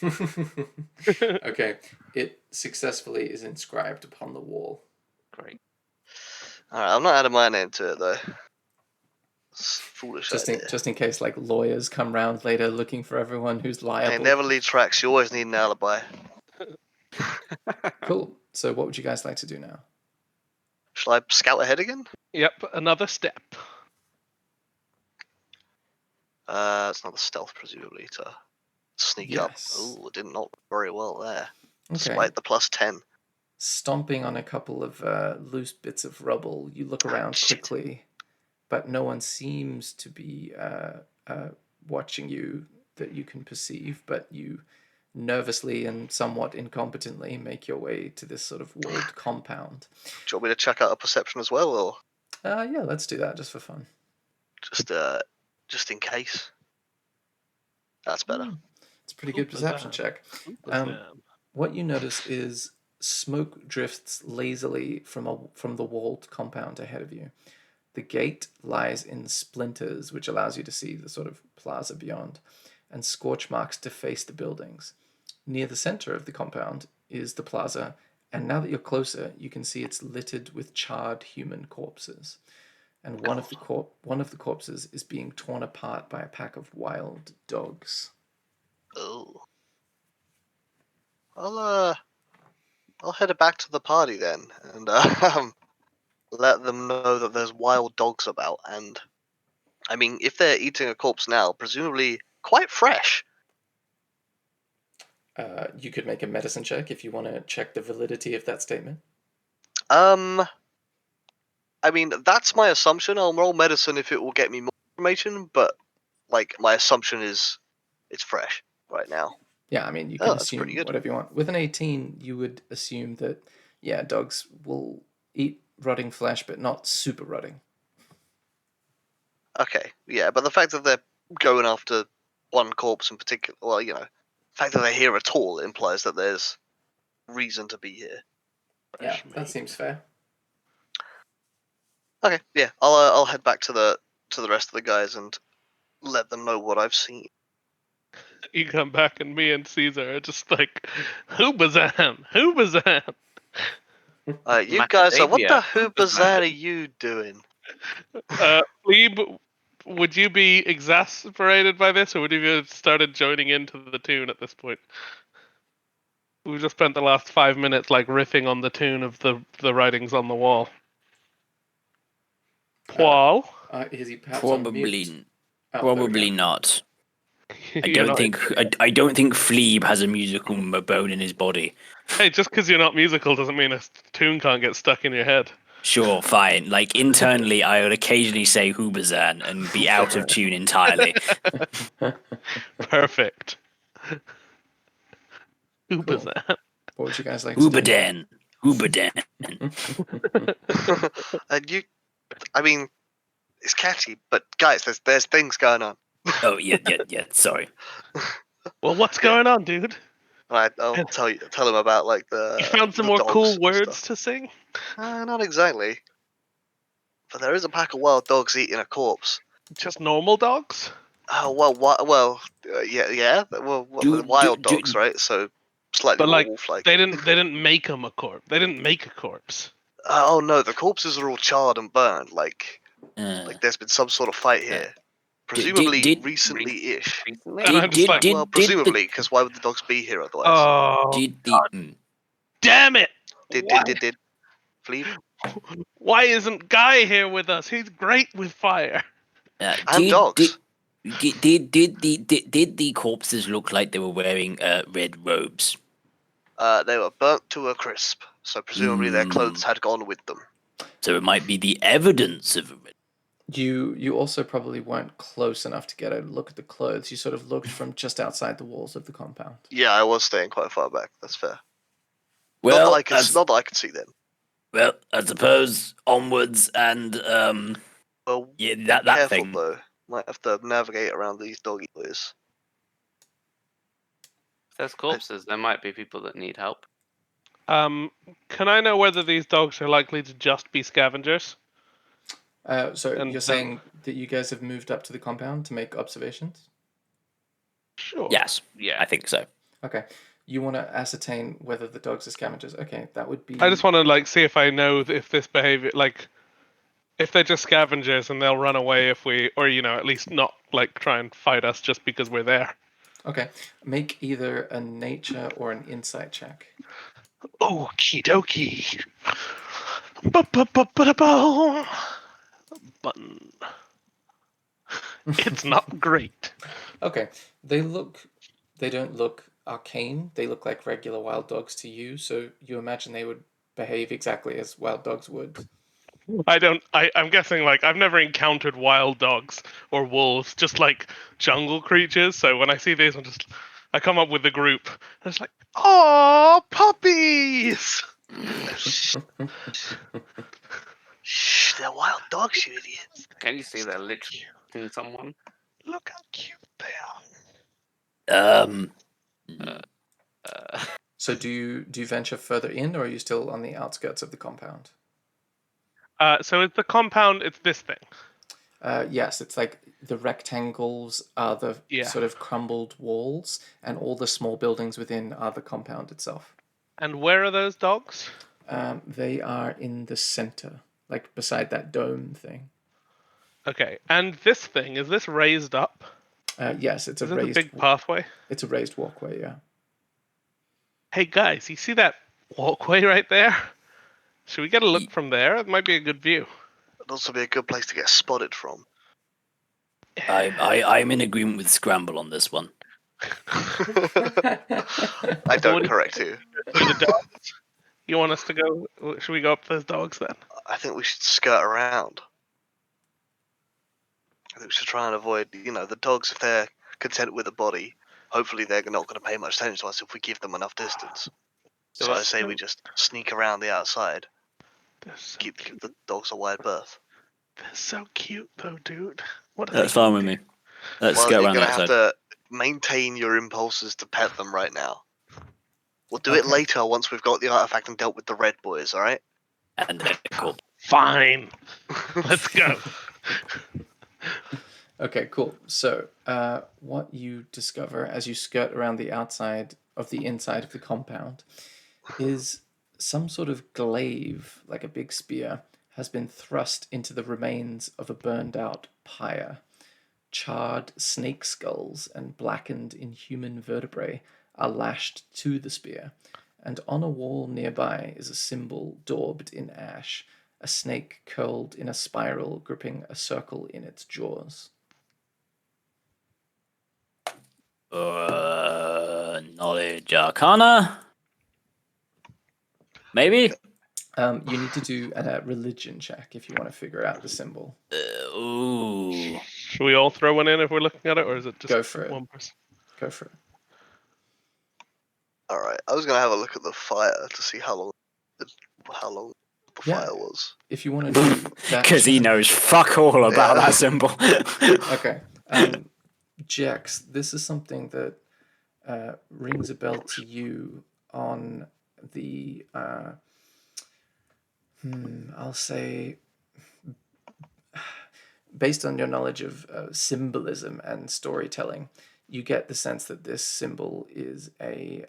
S2: Okay, it successfully is inscribed upon the wall.
S3: Great.
S4: All right, I'm not adding my name to it though. It's foolish.
S2: Just in case like lawyers come round later looking for everyone who's liable.
S4: Hey, never lead tracks. You always need an alibi.
S2: Cool. So what would you guys like to do now?
S4: Shall I scout ahead again?
S5: Yep, another step.
S4: It's not the stealth, presumably, to sneak up.
S2: Yes.
S4: Oh, it did not very well there,
S2: Okay.
S4: despite the +10.
S2: Stomping on a couple of loose bits of rubble, you look around
S4: shit.
S2: quickly, but no one seems to be watching you that you can perceive, but you nervously and somewhat incompetently make your way to this sort of walled compound.
S4: Do you want me to check out a perception as well, or
S2: Yeah, let's do that just for fun.
S4: just in case? That's better.
S2: It's a pretty good perception check. What you notice is smoke drifts lazily from the walled compound ahead of you. The gate lies in splinters, which allows you to see the sort of plaza beyond, and scorch marks deface the buildings. Near the center of the compound is the plaza, and now that you're closer, you can see it's littered with charred human corpses. And one of the corpses is being torn apart by a pack of wild dogs.
S4: Oh. I'll head back to the party then, and let them know that there's wild dogs about. And I mean, if they're eating a corpse now, presumably quite fresh.
S2: You could make a medicine check if you want to check the validity of that statement.
S4: I mean, that's my assumption. I'll roll medicine if it will get me more information, but like my assumption is it's fresh right now.
S2: Yeah, I mean, you can
S4: that's
S2: assume
S4: pretty good.
S2: whatever you want. With an 18, you would assume that, yeah, dogs will eat rotting flesh, but not super rotting.
S4: Okay, yeah, but the fact that they're going after one corpse in particular, well, you know, the fact that they're here at all implies that there's reason to be here.
S2: Yeah, that seems fair.
S4: Okay, yeah, I'll head back to the rest of the guys and let them know what I've seen.
S5: You come back and me and Caesar are just like, Hubazan, Hubazan.
S4: You guys are, what the
S3: Macadamia.
S4: Hubazan are you doing?
S5: Lieb, would you be exasperated by this, or would you have started joining into the tune at this point? We've just spent the last 5 minutes like riffing on the tune of the writings on the wall. Paul?
S2: Is he perhaps on mute?
S6: Probably,
S2: Oh,
S6: probably not. I
S5: You're
S6: don't
S5: not-
S6: think I don't think Fleeb has a musical bone in his body.
S5: Hey, just because you're not musical doesn't mean a tune can't get stuck in your head.
S6: Sure, fine. Like internally, I would occasionally say Hubazan and be out of tune entirely.
S5: Perfect. Hubazan.
S2: What would you guys like to do?
S6: Hubadan.
S4: And I mean, it's catchy, but guys, there's things going on.
S6: Oh yeah. Sorry.
S5: Well, what's going on, dude?
S4: I'll tell him about like the.
S5: You found some
S4: the
S5: more
S4: dogs
S5: cool
S4: and
S5: words
S4: stuff.
S5: to sing?
S4: Not exactly. But there is a pack of wild dogs eating a corpse.
S5: Just normal dogs?
S4: Oh yeah. Well, wild dogs, right? So slightly
S5: But
S4: more
S5: like,
S4: wolf-like.
S5: they didn't make them a corpse. They didn't make a corpse.
S4: Oh no, the corpses are all charred and burned. Like there's been some sort of fight here. Presumably recently-ish.
S3: Recently?
S5: And I'm just like,
S4: Well, presumably, because why would the dogs be here otherwise?
S5: oh, damn it!
S4: Did. Fleep?
S5: Why isn't Guy here with us? He's great with fire.
S4: And dogs.
S6: Did the corpses look like they were wearing red robes?
S4: They were burnt to a crisp, so presumably their clothes had gone with them.
S6: So it might be the evidence of a red.
S2: You also probably weren't close enough to get a look at the clothes. You sort of looked from just outside the walls of the compound.
S4: Yeah, I was staying quite far back. That's fair.
S6: Well,
S4: not that I could see them.
S6: Well, I suppose onwards and
S4: Well,
S6: yeah,
S4: be
S6: that
S4: careful
S6: thing.
S4: though. Might have to navigate around these doggy boys.
S3: If there's corpses, there might be people that need help.
S5: Can I know whether these dogs are likely to just be scavengers?
S2: So
S5: And-
S2: you're saying that you guys have moved up to the compound to make observations?
S5: Sure.
S6: Yes,
S3: Yeah.
S6: I think so.
S2: Okay. You want to ascertain whether the dogs are scavengers. Okay, that would be...
S5: I just want to like see if I know if this behavior, like, if they're just scavengers and they'll run away if we, or at least not like try and fight us just because we're there.
S2: Okay. Make either a nature or an insight check.
S5: Okie dokie. Button. It's not great.
S2: Okay, they don't look arcane. They look like regular wild dogs to you, so you imagine they would behave exactly as wild dogs would.
S5: I'm guessing, like, I've never encountered wild dogs or wolves, just like jungle creatures. So when I see these, I come up with the group. And it's like, oh, puppies!
S4: Shh, they're wild dogs, you idiots.
S3: Can you see they're literally hitting someone?
S5: Look how cute they
S2: So do you venture further in, or are you still on the outskirts of the compound?
S5: are. So it's the compound. It's this thing.
S2: Yes, it's like the rectangles are the
S5: Yeah.
S2: sort of crumbled walls, and all the small buildings within are the compound itself.
S5: And where are those dogs?
S2: They are in the center, like beside that dome thing.
S5: Okay. And this thing, is this raised up?
S2: Yes, it's
S5: Is
S2: a
S5: it a
S2: raised.
S5: big pathway?
S2: It's a raised walkway. Yeah.
S5: Hey guys, you see that walkway right there? Should we get a look from there? It might be a good view.
S4: It'd also be a good place to get spotted from.
S6: I'm in agreement with Scramble on this one.
S4: I don't correct you.
S5: The dogs. You want us to go? Should we go up those dogs then?
S4: I think we should skirt around. I think we should try and avoid, the dogs, if they're content with the body, hopefully they're not going to pay much attention to us if we give them enough distance. So I say we just sneak around the outside,
S5: They're so
S4: give
S5: cute.
S4: the dogs a wide berth.
S5: They're so cute though, dude. What are
S6: That's
S5: they
S6: fine with
S5: doing?
S6: me. Let's
S4: Well,
S6: go
S4: you're
S6: around
S4: going
S6: the
S4: to have
S6: outside.
S4: to maintain your impulses to pet them right now. We'll do it
S2: Okay.
S4: later once we've got the artifact and dealt with the red boys, alright?
S6: And then cool.
S5: Fine. Let's go.
S2: Okay, cool. So, what you discover as you skirt around the outside of the inside of the compound is some sort of glaive, like a big spear, has been thrust into the remains of a burned out pyre. Charred snake skulls and blackened inhuman vertebrae are lashed to the spear, and on a wall nearby is a symbol daubed in ash, a snake curled in a spiral gripping a circle in its jaws.
S6: Knowledge Arcana? Maybe?
S2: You need to do a religion check if you want to figure out the symbol.
S6: Ooh.
S5: Should we all throw one in if we're looking at it, or is it just
S2: Go for it.
S5: one person?
S2: Go for it.
S4: Alright, I was going to have a look at the fire to see how long the
S2: Yeah.
S4: fire was.
S2: If you want to do that.
S6: Because he
S2: check-
S6: knows fuck all about
S4: Yeah.
S6: that symbol.
S2: Okay. Jax, this is something that rings a bell to you on the, I'll say, based on your knowledge of symbolism and storytelling, you get the sense that this symbol is a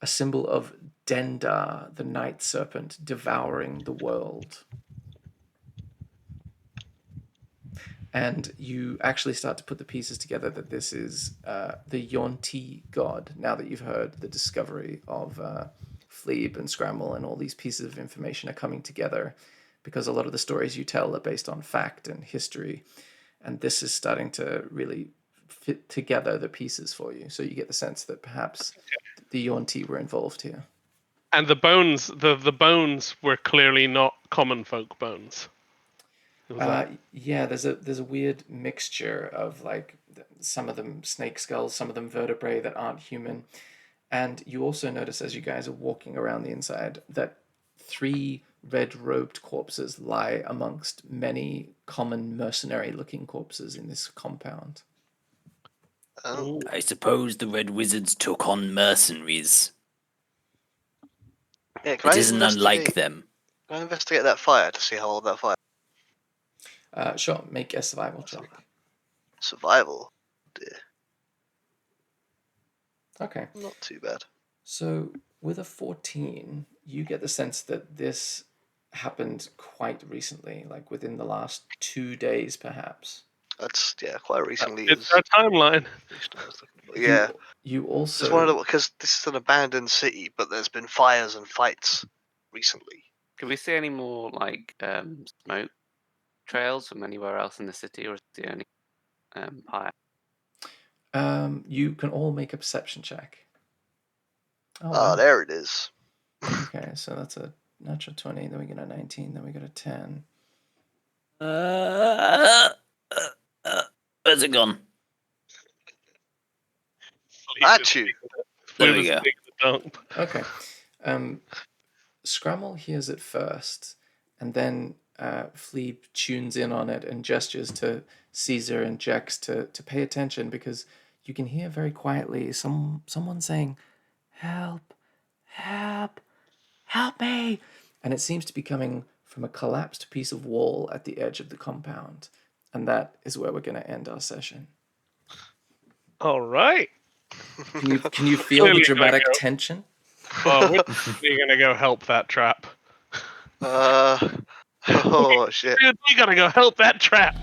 S2: symbol of Dendar, the night serpent, devouring the world. And you actually start to put the pieces together that this is the Yonti god, now that you've heard the discovery of Fleeb and Scramble, and all these pieces of information are coming together because a lot of the stories you tell are based on fact and history. And this is starting to really fit together the pieces for you. So you get the sense that perhaps the Yonti were involved here.
S5: And the bones, the bones were clearly not common folk bones. Was that-
S2: Yeah, there's a weird mixture of like some of them snake skulls, some of them vertebrae that aren't human, and you also notice as you guys are walking around the inside that 3 red-robed corpses lie amongst many common mercenary-looking corpses in this compound.
S4: Oh,
S6: I suppose the Red Wizards took on mercenaries.
S4: yeah, can
S6: It
S4: I
S6: isn't unlike
S4: investigate-
S6: them.
S4: Can I investigate that fire to see how old that fire?
S2: Sure, make a survival check.
S4: Survival. Dear,
S2: Okay.
S4: not too bad.
S2: So with a 14, you get the sense that this happened quite recently, like within the last 2 days, perhaps.
S4: That's quite recently.
S5: It's our timeline.
S4: Yeah,
S2: You
S4: just
S2: also
S4: wanted because this is an abandoned city, but there's been fires and fights recently.
S3: Can we see any more like smoke? trails from anywhere else in the city, or is it the only empire?
S2: You can all make a perception check. Oh,
S4: Oh,
S2: wow.
S4: there it is.
S2: Okay, so that's a natural 20, then we get a 19, then we get a 10.
S6: Where's it gone?
S4: At you.
S6: There we go.
S2: Okay. Scramble hears it first, and then Fleeb tunes in on it and gestures to Caesar and Jex to pay attention, because you can hear very quietly someone saying, "Help, help, help me!" And it seems to be coming from a collapsed piece of wall at the edge of the compound. And that is where we're going to end our session.
S5: All right.
S2: Can you feel
S5: Clearly
S2: the
S5: gonna
S2: dramatic
S5: go.
S2: tension?
S5: Well, we're gonna go help that trap.
S4: Oh shit.
S5: Dude, we gotta go help that trap.